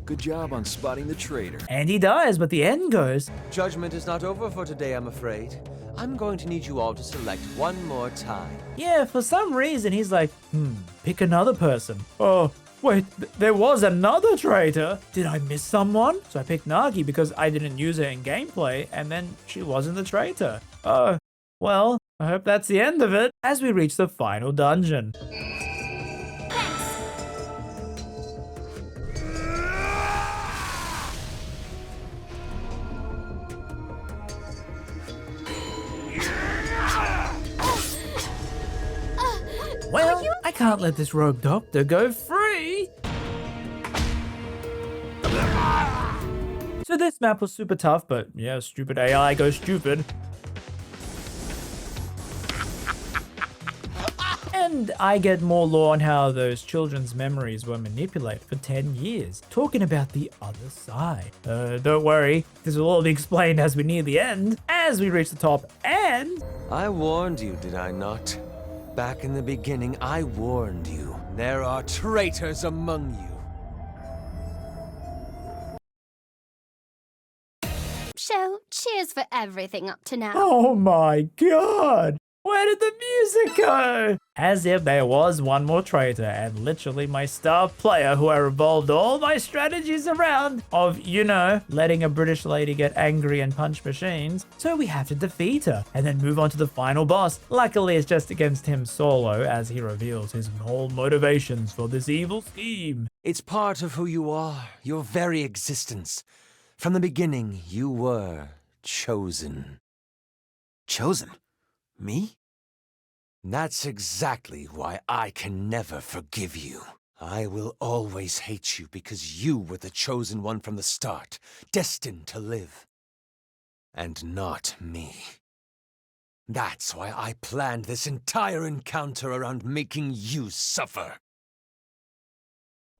Good job on spotting the traitor. And he dies, but the end goes. Judgment is not over for today, I'm afraid. I'm going to need you all to select one more time. Yeah, for some reason he's like, pick another person. Oh, wait, there was another traitor. Did I miss someone? So I picked Nagi because I didn't use her in gameplay, and then she wasn't the traitor. Oh, well, I hope that's the end of it as we reach the final dungeon. Well, I can't let this rogue doctor go free. So this map was super tough, but yeah, stupid AI goes stupid. And I get more lore on how those children's memories were manipulated for 10 years, talking about the other side. Don't worry, this will all be explained as we near the end, as we reach the top, and... I warned you, did I not? Back in the beginning, I warned you. There are traitors among you. So, cheers for everything up to now. Oh my god! Where did the music go? As if there was one more traitor, and literally my star player who I revolved all my strategies around of, letting a British lady get angry and punch machines. So we have to defeat her and then move on to the final boss. Luckily, it's just against him solo as he reveals his whole motivations for this evil scheme. It's part of who you are, your very existence. From the beginning, you were chosen. Chosen? Me? That's exactly why I can never forgive you. I will always hate you because you were the chosen one from the start, destined to live. And not me. That's why I planned this entire encounter around making you suffer.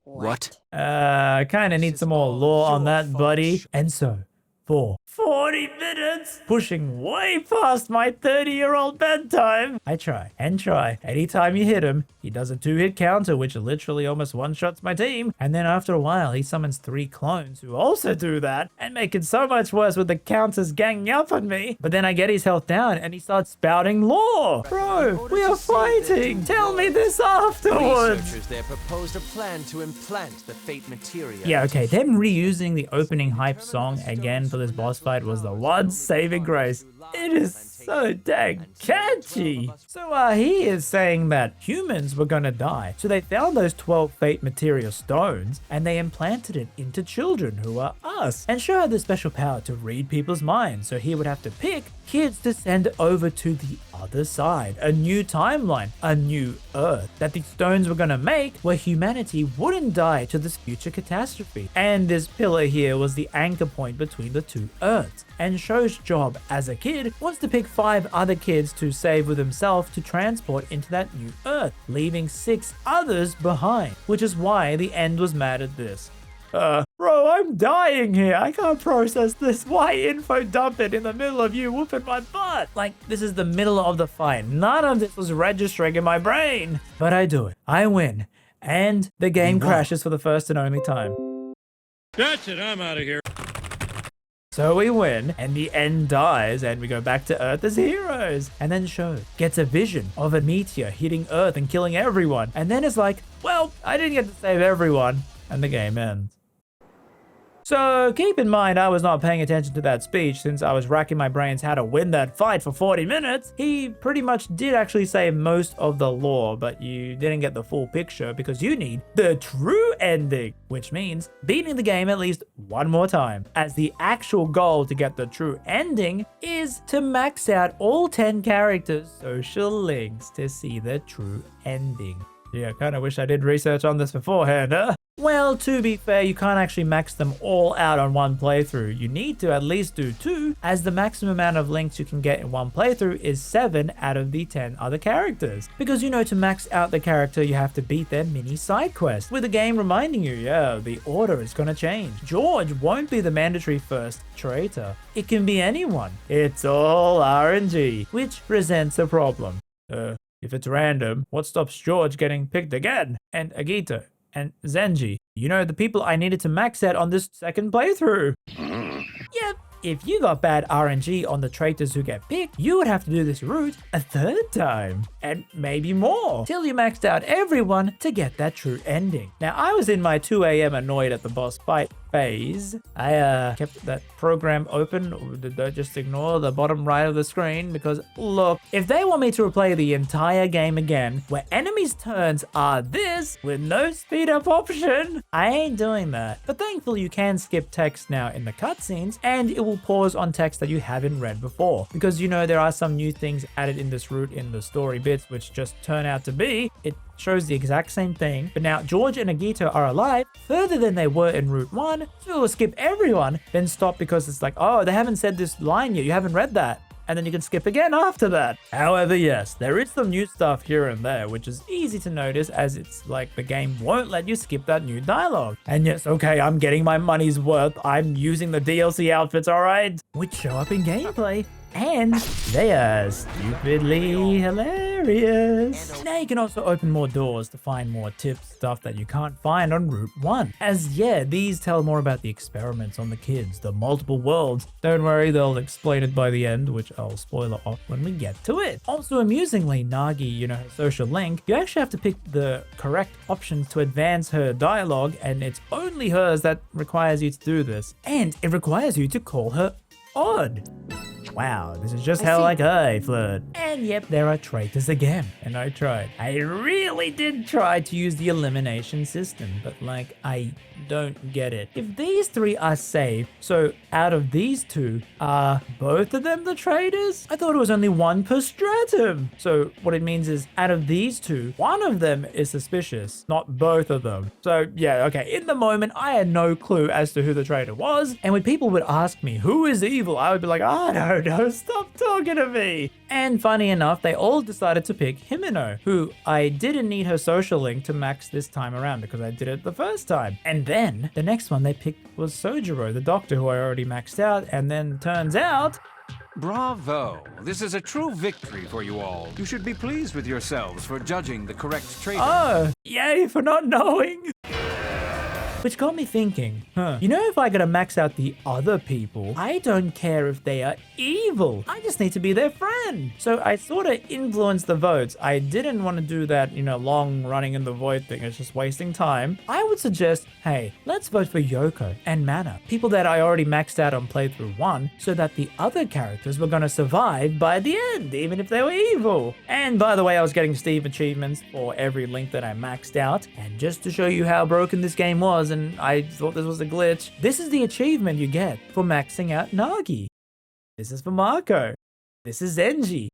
What? Kinda need some more lore on that, buddy. And so, for 40 minutes, pushing way past my 30-year-old bedtime. I try and try. Anytime you hit him, he does a 2-hit counter, which literally almost one-shots my team. And then after a while, he summons 3 clones who also do that and make it so much worse with the counters ganging up on me. But then I get his health down and he starts spouting lore. Bro, we are fighting. Tell me this afterwards. Researchers there proposed a plan to implant the fate materia. Yeah, okay, them reusing the opening hype song again for this boss fight was the one saving grace. It is so dang catchy. So he is saying that humans were gonna die. So they found those 12 fate materia stones and they implanted it into children who are us and show her the special power to read people's minds. So he would have to pick kids to send over to the other side, a new timeline, a new Earth that the stones were gonna make where humanity wouldn't die to this future catastrophe. And this pillar here was the anchor point between the 2 Earths. And Sho's job as a kid was to pick 5 other kids to save with himself to transport into that new Earth, leaving 6 others behind, which is why the end was mad at this. Bro, I'm dying here. I can't process this. Why info dump it in the middle of you whooping my butt? Like, this is the middle of the fight. None of this was registering in my brain. But I do it. I win. And the game crashes for the first and only time. That's it. I'm out of here. So we win, and the end dies, and we go back to Earth as heroes. And then Sho gets a vision of a meteor hitting Earth and killing everyone. And then it's like, well, I didn't get to save everyone. And the game ends. So keep in mind, I was not paying attention to that speech since I was racking my brains how to win that fight for 40 minutes. He pretty much did actually say most of the lore, but you didn't get the full picture because you need the true ending, which means beating the game at least one more time, as the actual goal to get the true ending is to max out all 10 characters' social links to see the true ending. Yeah, I kind of wish I did research on this beforehand, huh? Well, to be fair, you can't actually max them all out on one playthrough. You need to at least do 2, as the maximum amount of links you can get in one playthrough is 7 out of the 10 other characters. Because you know, to max out the character, you have to beat their mini side quest, with the game reminding you, yeah, the order is gonna change. George won't be the mandatory first traitor. It can be anyone. It's all RNG, which presents a problem. If it's random, what stops George getting picked again? And Agito? And Zenji, you know, the people I needed to max out on this second playthrough. Yep, if you got bad RNG on the traitors who get picked, you would have to do this route a 3rd time, and maybe more, till you maxed out everyone to get that true ending. Now, I was in my 2 a.m. annoyed at the boss fight phase. I kept that program open. Don't just ignore the bottom right of the screen, because look, if they want me to replay the entire game again where enemies' turns are this with no speed up option, I ain't doing that. But thankfully you can skip text now in the cutscenes, and it will pause on text that you haven't read before, because you know there are some new things added in this route in the story bits which just turn out to be, it shows the exact same thing, but now George and Agito are alive further than they were in Route 1, so we'll skip everyone, then stop because it's like, oh, they haven't said this line yet, you haven't read that. And then you can skip again after that. However, yes, there is some new stuff here and there, which is easy to notice, as it's like the game won't let you skip that new dialogue. And yes, okay, I'm getting my money's worth. I'm using the DLC outfits, alright? Which show up in gameplay. And they are stupidly hilarious. Now you can also open more doors to find more tips, stuff that you can't find on Route 1. As yeah, these tell more about the experiments on the kids, the multiple worlds. Don't worry, they'll explain it by the end, which I'll spoiler off when we get to it. Also amusingly, Nagi, you know, her social link, you actually have to pick the correct option to advance her dialogue, and it's only hers that requires you to do this. And it requires you to call her odd. Wow, this is just how like I flirt. And yep, there are traitors again. And I tried. I really did try to use the elimination system, but like, I don't get it. If these 3 are safe, so out of these 2, are both of them the traitors? I thought it was only 1 per stratum. So what it means is, out of these 2, 1 of them is suspicious, not both of them. So yeah, okay, in the moment, I had no clue as to who the traitor was. And when people would ask me, who is evil? I would be like, I don't know, stop talking to me. And funny enough, they all decided to pick Himeno, who I didn't need her social link to max this time around because I did it the first time. And then the next one they picked was Sojiro, the doctor who I already maxed out, and then turns out... Bravo! This is a true victory for you all. You should be pleased with yourselves for judging the correct traitor. Oh, yay for not knowing! Which got me thinking, you know, if I gotta max out the other people, I don't care if they are evil. I just need to be their friend. So I sort of influenced the votes. I didn't want to do that, you know, long running in the void thing. It's just wasting time. I would suggest, hey, let's vote for Yoko and Mana, people that I already maxed out on playthrough 1, so that the other characters were gonna survive by the end, even if they were evil. And by the way, I was getting Steve achievements for every link that I maxed out. And just to show you how broken this game was, and I thought this was a glitch, this is the achievement you get for maxing out Nagi. This is for Marco. This is Zenji.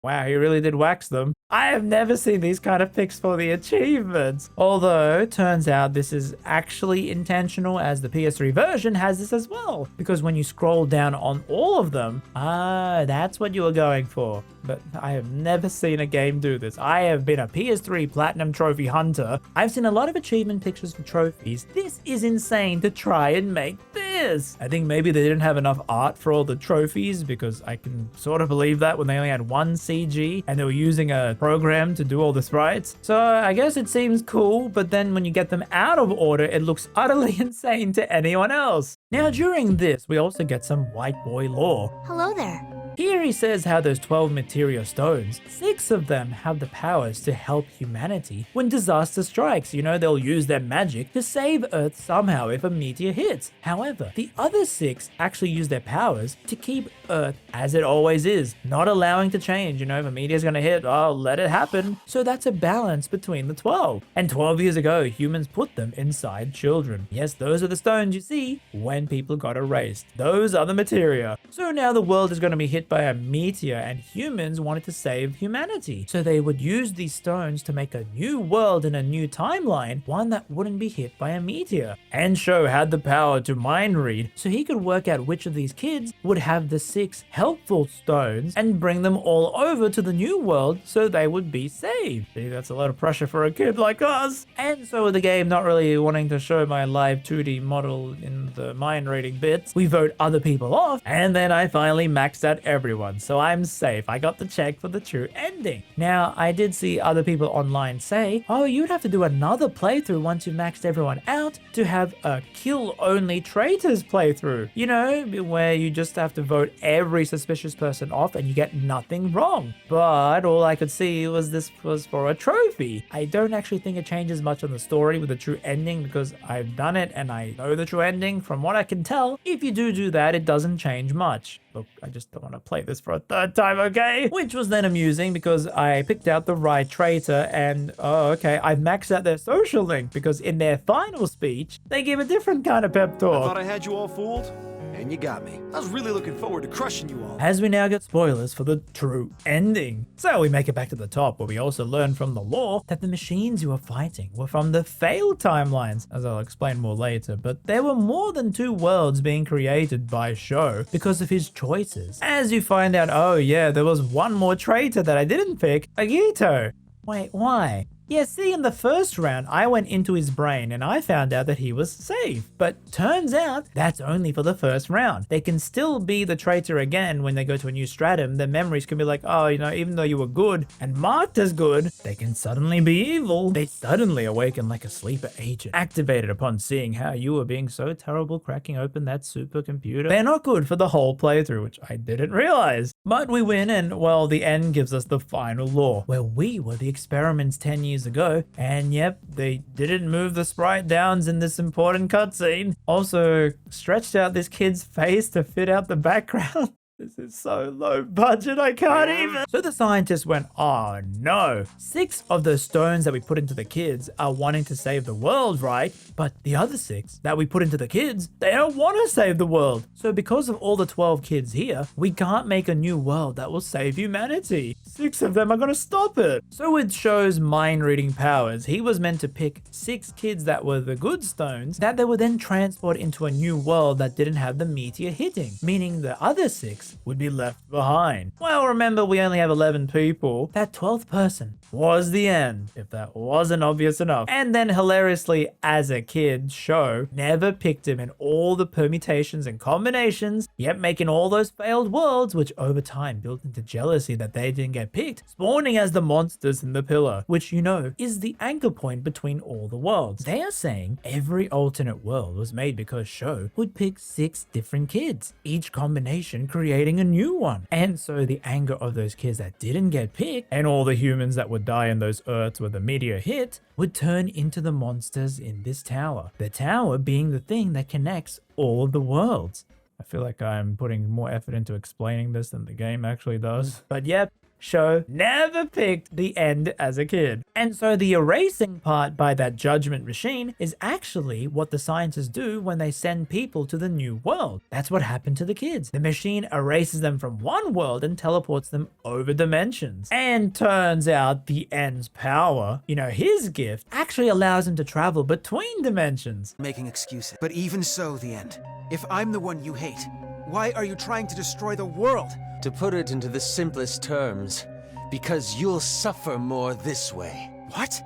Wow, he really did wax them. I have never seen these kind of picks for the achievements. Although, turns out this is actually intentional, as the PS3 version has this as well. Because when you scroll down on all of them, that's what you were going for. But I have never seen a game do this. I have been a PS3 Platinum Trophy hunter. I've seen a lot of achievement pictures for trophies. This is insane to try and make this. I think maybe they didn't have enough art for all the trophies, because I can sort of believe that when they only had 1 CG and they were using a program to do all the sprites. So I guess it seems cool, but then when you get them out of order, it looks utterly insane to anyone else. Now during this, we also get some white boy lore. Hello there. Here he says how those 12 materia stones, 6 of them have the powers to help humanity when disaster strikes. You know, they'll use their magic to save Earth somehow if a meteor hits. However, the other 6 actually use their powers to keep Earth as it always is, not allowing to change. You know, if a meteor's gonna hit, oh, let it happen. So that's a balance between the 12. And 12 years ago, humans put them inside children. Yes, those are the stones you see when people got erased. Those are the materia. So now the world is gonna be hit by a meteor and humans wanted to save humanity. So they would use these stones to make a new world in a new timeline, one that wouldn't be hit by a meteor. And Sho had the power to mind read, so he could work out which of these kids would have the 6 helpful stones and bring them all over to the new world so they would be saved. See, that's a lot of pressure for a kid like us. And so with the game not really wanting to show my live 2D model in the mind reading bits, we vote other people off, and then I finally maxed out everyone, so I'm safe. I got the check for the true ending. Now, I did see other people online say, oh, you'd have to do another playthrough once you've maxed everyone out to have a kill-only traitors playthrough. You know, where you just have to vote every suspicious person off and you get nothing wrong. But all I could see was this was for a trophy. I don't actually think it changes much on the story with the true ending because I've done it and I know the true ending. From what I can tell, if you do that, it doesn't change much. Look, I just don't want to play this for a third time, okay? Which was then amusing because I picked out the right traitor and, oh, okay, I maxed out their social link because in their final speech, they give a different kind of pep talk. I thought I had you all fooled, and you got me. I was really looking forward to crushing you all. As we now get spoilers for the true ending. So we make it back to the top where we also learn from the lore that the machines you were fighting were from the failed timelines, as I'll explain more later, but there were more than 2 worlds being created by Sho because of his choices. As you find out, oh yeah, there was one more traitor that I didn't pick, Agito. Wait, why? Yeah, see, in the first round, I went into his brain and I found out that he was safe. But turns out that's only for the first round. They can still be the traitor again when they go to a new stratum. Their memories can be like, oh, you know, even though you were good and marked as good, they can suddenly be evil. They suddenly awaken like a sleeper agent, activated upon seeing how you were being so terrible cracking open that supercomputer. They're not good for the whole playthrough, which I didn't realize. But we win and, well, the end gives us the final law, where we were the experiments 10 years ago, and yep, they didn't move the sprite downs in this important cutscene. Also, stretched out this kid's face to fit out the background. This is so low budget, I can't even. So the scientists went, oh no, 6 of the stones that we put into the kids are wanting to save the world, right? But the other 6 that we put into the kids, they don't want to save the world. So because of all the 12 kids here, we can't make a new world that will save humanity. 6 of them are gonna stop it. So with Sho's mind reading powers, he was meant to pick 6 kids that were the good stones that they would then transport into a new world that didn't have the meteor hitting, meaning the other 6 would be left behind. Well, remember, we only have 11 people. That 12th person was the end, if that wasn't obvious enough. And then hilariously, as a kid, Sho never picked him in all the permutations and combinations, yet making all those failed worlds, which over time built into jealousy that they didn't get picked, spawning as the monsters in the pillar, which, you know, is the anchor point between all the worlds. They are saying every alternate world was made because Sho would pick 6 different kids, each combination creating a new one. And so the anger of those kids that didn't get picked and all the humans that would die in those Earths where the meteor hit would turn into the monsters in this tower. The tower being the thing that connects all of the worlds. I feel like I'm putting more effort into explaining this than the game actually does. But yep, Sho never picked the end as a kid. And so the erasing part by that judgment machine is actually what the scientists do when they send people to the new world. That's what happened to the kids. The machine erases them from one world and teleports them over dimensions. And turns out the end's power, you know, his gift, actually allows him to travel between dimensions. Making excuses. But even so, the end. If I'm the one you hate, why are you trying to destroy the world? To put it into the simplest terms, because you'll suffer more this way. What?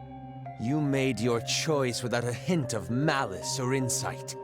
You made your choice without a hint of malice or insight.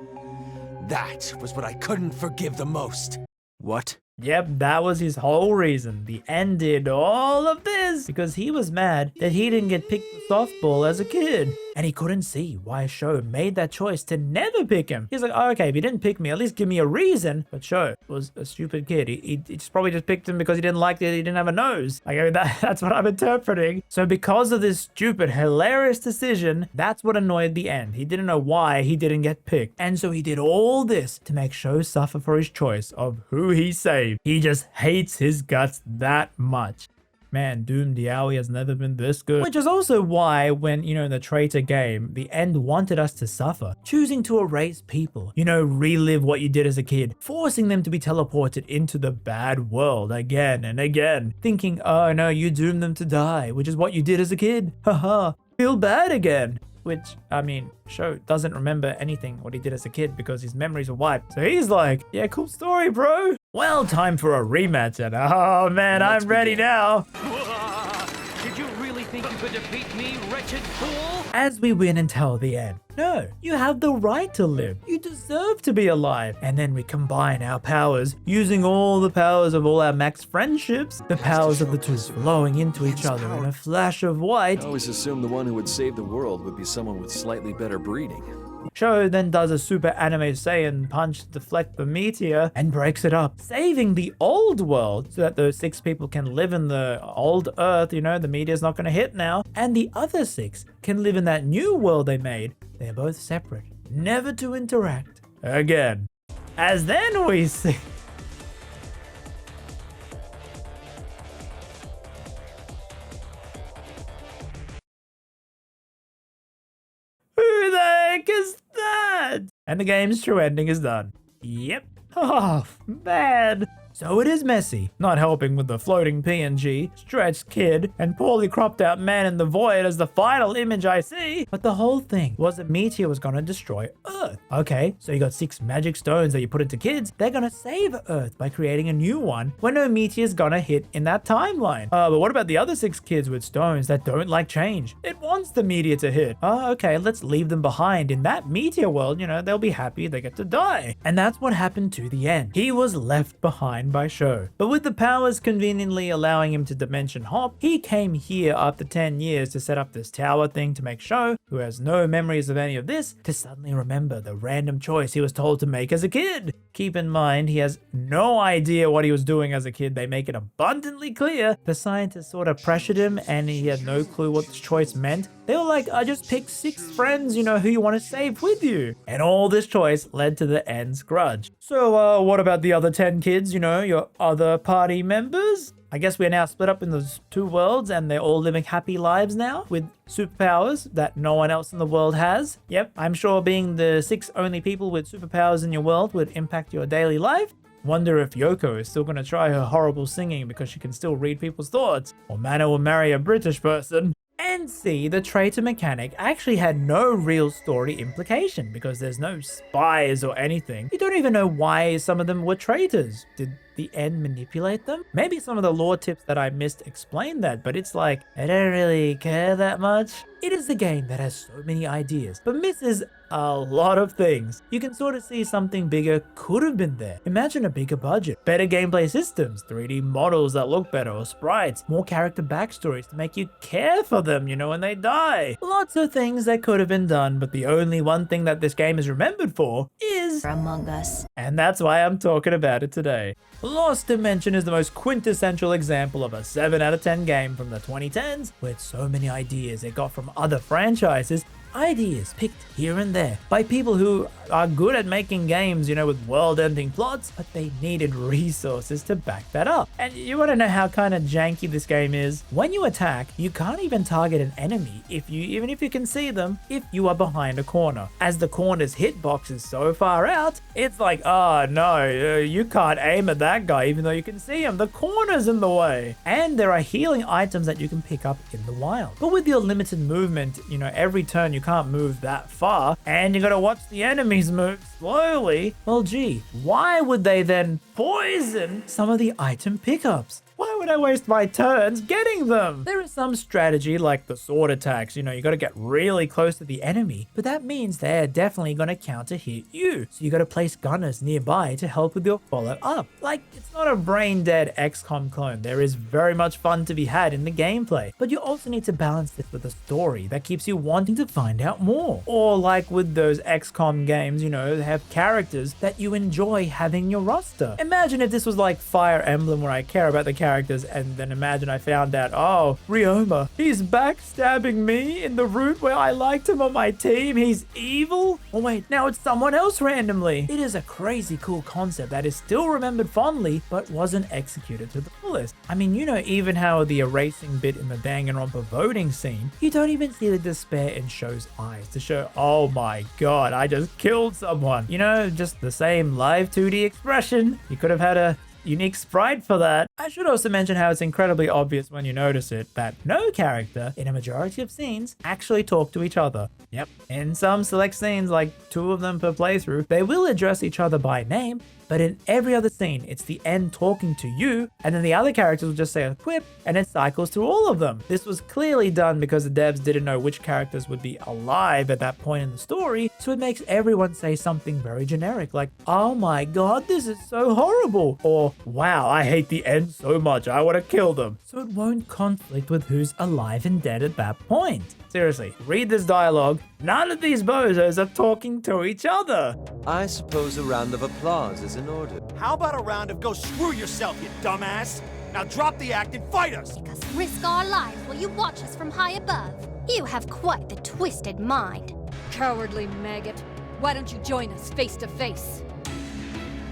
That was what I couldn't forgive the most. What? Yep, that was his whole reason. The end did all of this because he was mad that he didn't get picked for softball as a kid. and he couldn't see why Sho made that choice to never pick him. He's like, oh, okay, if he didn't pick me, at least give me a reason. But Sho was a stupid kid. He just probably just picked him because he didn't like it. He didn't have a nose. Like, I mean, that's what I'm interpreting. So because of this stupid, hilarious decision, that's what annoyed the end. He didn't know why he didn't get picked. And so he did all this to make Sho suffer for his choice of who he saved. He just hates his guts that much. Man, Doom Diawi has never been this good. Which is also why when, in the traitor game, the end wanted us to suffer. Choosing to erase people, relive what you did as a kid, forcing them to be teleported into the bad world again and again. Thinking, oh no, you doomed them to die, which is what you did as a kid. Haha, feel bad again. Which, I mean, Sho doesn't remember anything what he did as a kid because his memories are wiped. So he's like, yeah, cool story, bro. Well, time for a rematch, and oh man, I'm ready now. Did you really think you could defeat me, wretched fool? As we win until the end. No, you have the right to live. You deserve to be alive. And then we combine our powers, using all the powers of all our max friendships, the powers of the two flowing into each other in a flash of white. I always assumed the one who would save the world would be someone with slightly better breeding. Sho then does a super anime Saiyan punch to deflect the meteor and breaks it up, saving the old world so that those 6 people can live in the old Earth, the meteor's not going to hit now, and the other 6 can live in that new world they made. They're both separate, never to interact again. As then we see... Who the heck is that? And the game's true ending is done. Yep. Oh, man. So it is messy, not helping with the floating PNG, stretched kid, and poorly cropped out man in the void as the final image I see. But the whole thing was a meteor was gonna destroy Earth. Okay, so you got 6 magic stones that you put into kids, they're gonna save Earth by creating a new one when no meteor's gonna hit in that timeline. But what about the other 6 kids with stones that don't like change? It wants the meteor to hit. Oh, okay, let's leave them behind in that meteor world, they'll be happy they get to die. And that's what happened to the end. He was left behind by Sho. But with the powers conveniently allowing him to dimension hop, he came here after 10 years to set up this tower thing to make Sho, who has no memories of any of this, to suddenly remember the random choice he was told to make as a kid. Keep in mind, he has no idea what he was doing as a kid. They make it abundantly clear. The scientists sort of pressured him and he had no clue what the choice meant. They were like, I just picked 6 friends, who you want to save with you. And all this choice led to the end's grudge. So, what about the other 10 kids, your other party members? I guess we're now split up in those 2 worlds and they're all living happy lives now with superpowers that no one else in the world has. Yep, I'm sure being the 6 only people with superpowers in your world would impact your daily life. Wonder if Yoko is still going to try her horrible singing because she can still read people's thoughts. Or Mana will marry a British person. And C, the traitor mechanic actually had no real story implication because there's no spies or anything. You don't even know why some of them were traitors. Did the end manipulate them? Maybe some of the lore tips that I missed explain that, but it's like, I don't really care that much. It is a game that has so many ideas, but misses a lot of things. You can sort of see something bigger could have been there. Imagine a bigger budget, better gameplay systems, 3D models that look better, or sprites, more character backstories to make you care for them, when they die. Lots of things that could have been done, but the only one thing that this game is remembered for is Among Us. And that's why I'm talking about it today. Lost Dimension is the most quintessential example of a 7 out of 10 game from the 2010s, with so many ideas it got from other franchises. Ideas picked here and there by people who are good at making games, with world-ending plots, but they needed resources to back that up. And you want to know how kind of janky this game is? When you attack, you can't even target an enemy even if you can see them, if you are behind a corner. As the corner's hitbox is so far out, it's like, oh no, you can't aim at that guy even though you can see him. The corner's in the way. And there are healing items that you can pick up in the wild. But with your limited movement, every turn you can't move that far, and you gotta watch the enemies move slowly. Well, gee, why would they then poison some of the item pickups? Why would Why'd I waste my turns getting them? There is some strategy like the sword attacks, you gotta get really close to the enemy, but that means they're definitely gonna counter hit you. So you gotta place gunners nearby to help with your follow up. Like, it's not a brain dead XCOM clone. There is very much fun to be had in the gameplay, but you also need to balance it with a story that keeps you wanting to find out more. Or like with those XCOM games, they have characters that you enjoy having in your roster. Imagine if this was like Fire Emblem where I care about the characters, and then imagine I found out, oh, Ryoma, he's backstabbing me in the route where I liked him on my team. He's evil? Oh wait, now it's someone else randomly. It is a crazy cool concept that is still remembered fondly, but wasn't executed to the fullest. I mean, even how the erasing bit in the Danganronpa voting scene, you don't even see the despair in Sho's eyes to show, oh my god, I just killed someone. Just the same live 2D expression. You could have had a unique sprite for that. I should also mention how it's incredibly obvious when you notice it that no character in a majority of scenes actually talk to each other. Yep, in some select scenes, like 2 of them per playthrough, they will address each other by name, but in every other scene, it's the end talking to you, and then the other characters will just say a quip, and it cycles through all of them. This was clearly done because the devs didn't know which characters would be alive at that point in the story, so it makes everyone say something very generic, like, oh my god, this is so horrible, or wow, I hate the end so much, I want to kill them. So it won't conflict with who's alive and dead at that point. Seriously, read this dialogue. None of these bozos are talking to each other. I suppose a round of applause is in order. How about a round of go screw yourself, you dumbass? Now drop the act and fight us! Make us risk our lives while you watch us from high above. You have quite the twisted mind. Cowardly maggot. Why don't you join us face to face?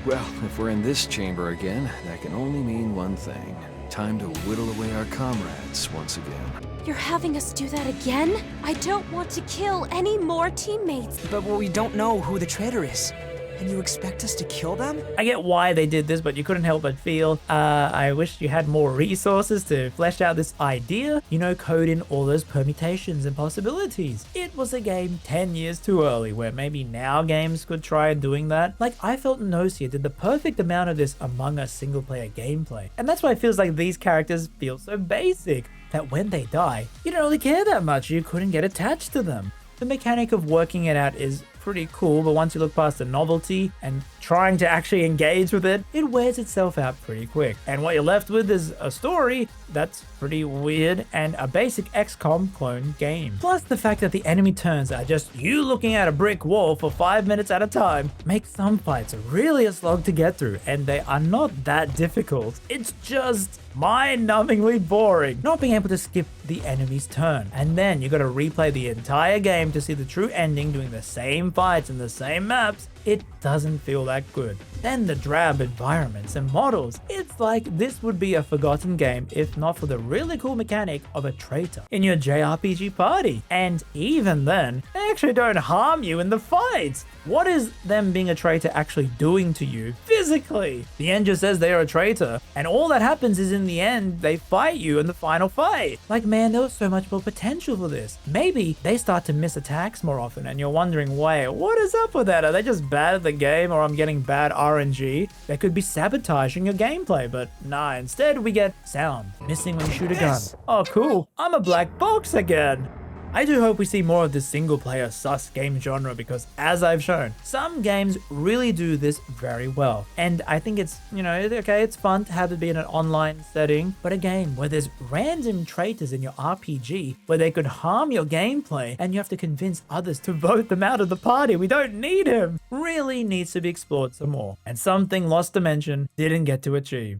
Well, if we're in this chamber again, that can only mean one thing. Time to whittle away our comrades once again. You're having us do that again? I don't want to kill any more teammates. But we don't know who the traitor is. And you expect us to kill them? I get why they did this, but you couldn't help but feel, I wish you had more resources to flesh out this idea, code in all those permutations and possibilities. It was a game 10 years too early, where maybe now games could try doing that. Like, I felt Nocia did the perfect amount of this Among Us single player gameplay. And that's why it feels like these characters feel so basic, that when they die, you don't really care that much, you couldn't get attached to them. The mechanic of working it out is pretty cool, but once you look past the novelty and trying to actually engage with it, it wears itself out pretty quick. And what you're left with is a story that's pretty weird and a basic XCOM clone game. Plus the fact that the enemy turns are just you looking at a brick wall for 5 minutes at a time makes some fights really a slog to get through, and they are not that difficult. It's just mind-numbingly boring not being able to skip the enemy's turn, and then you gotta replay the entire game to see the true ending doing the same fights in the same maps. It doesn't feel that good. Then the drab environments and models. It's like this would be a forgotten game if not for the really cool mechanic of a traitor in your JRPG party. And even then, they actually don't harm you in the fights. What is them being a traitor actually doing to you physically? The end just says they are a traitor, and all that happens is in the end, they fight you in the final fight. Like, man, there was so much more potential for this. Maybe they start to miss attacks more often, and you're wondering, wait, what is up with that? Are they just bad at the game, or I'm getting bad RNG? They could be sabotaging your gameplay, but nah, instead we get sound missing when you shoot a gun. Oh, cool. I'm a black box again. I do hope we see more of this single-player sus game genre because, as I've shown, some games really do this very well. And I think it's, okay, it's fun to have it be in an online setting, but a game where there's random traitors in your RPG where they could harm your gameplay and you have to convince others to vote them out of the party, we don't need him, really needs to be explored some more. And something Lost Dimension didn't get to achieve.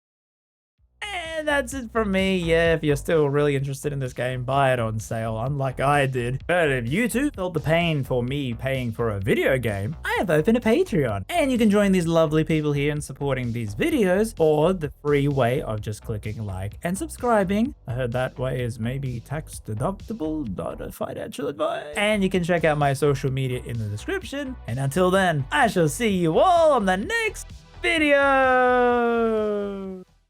And that's it from me. Yeah, if you're still really interested in this game, buy it on sale, unlike I did. But if you too felt the pain for me paying for a video game, I have opened a Patreon. And you can join these lovely people here in supporting these videos, or the free way of just clicking like and subscribing. I heard that way is maybe tax deductible, not a financial advice. And you can check out my social media in the description. And until then, I shall see you all on the next video.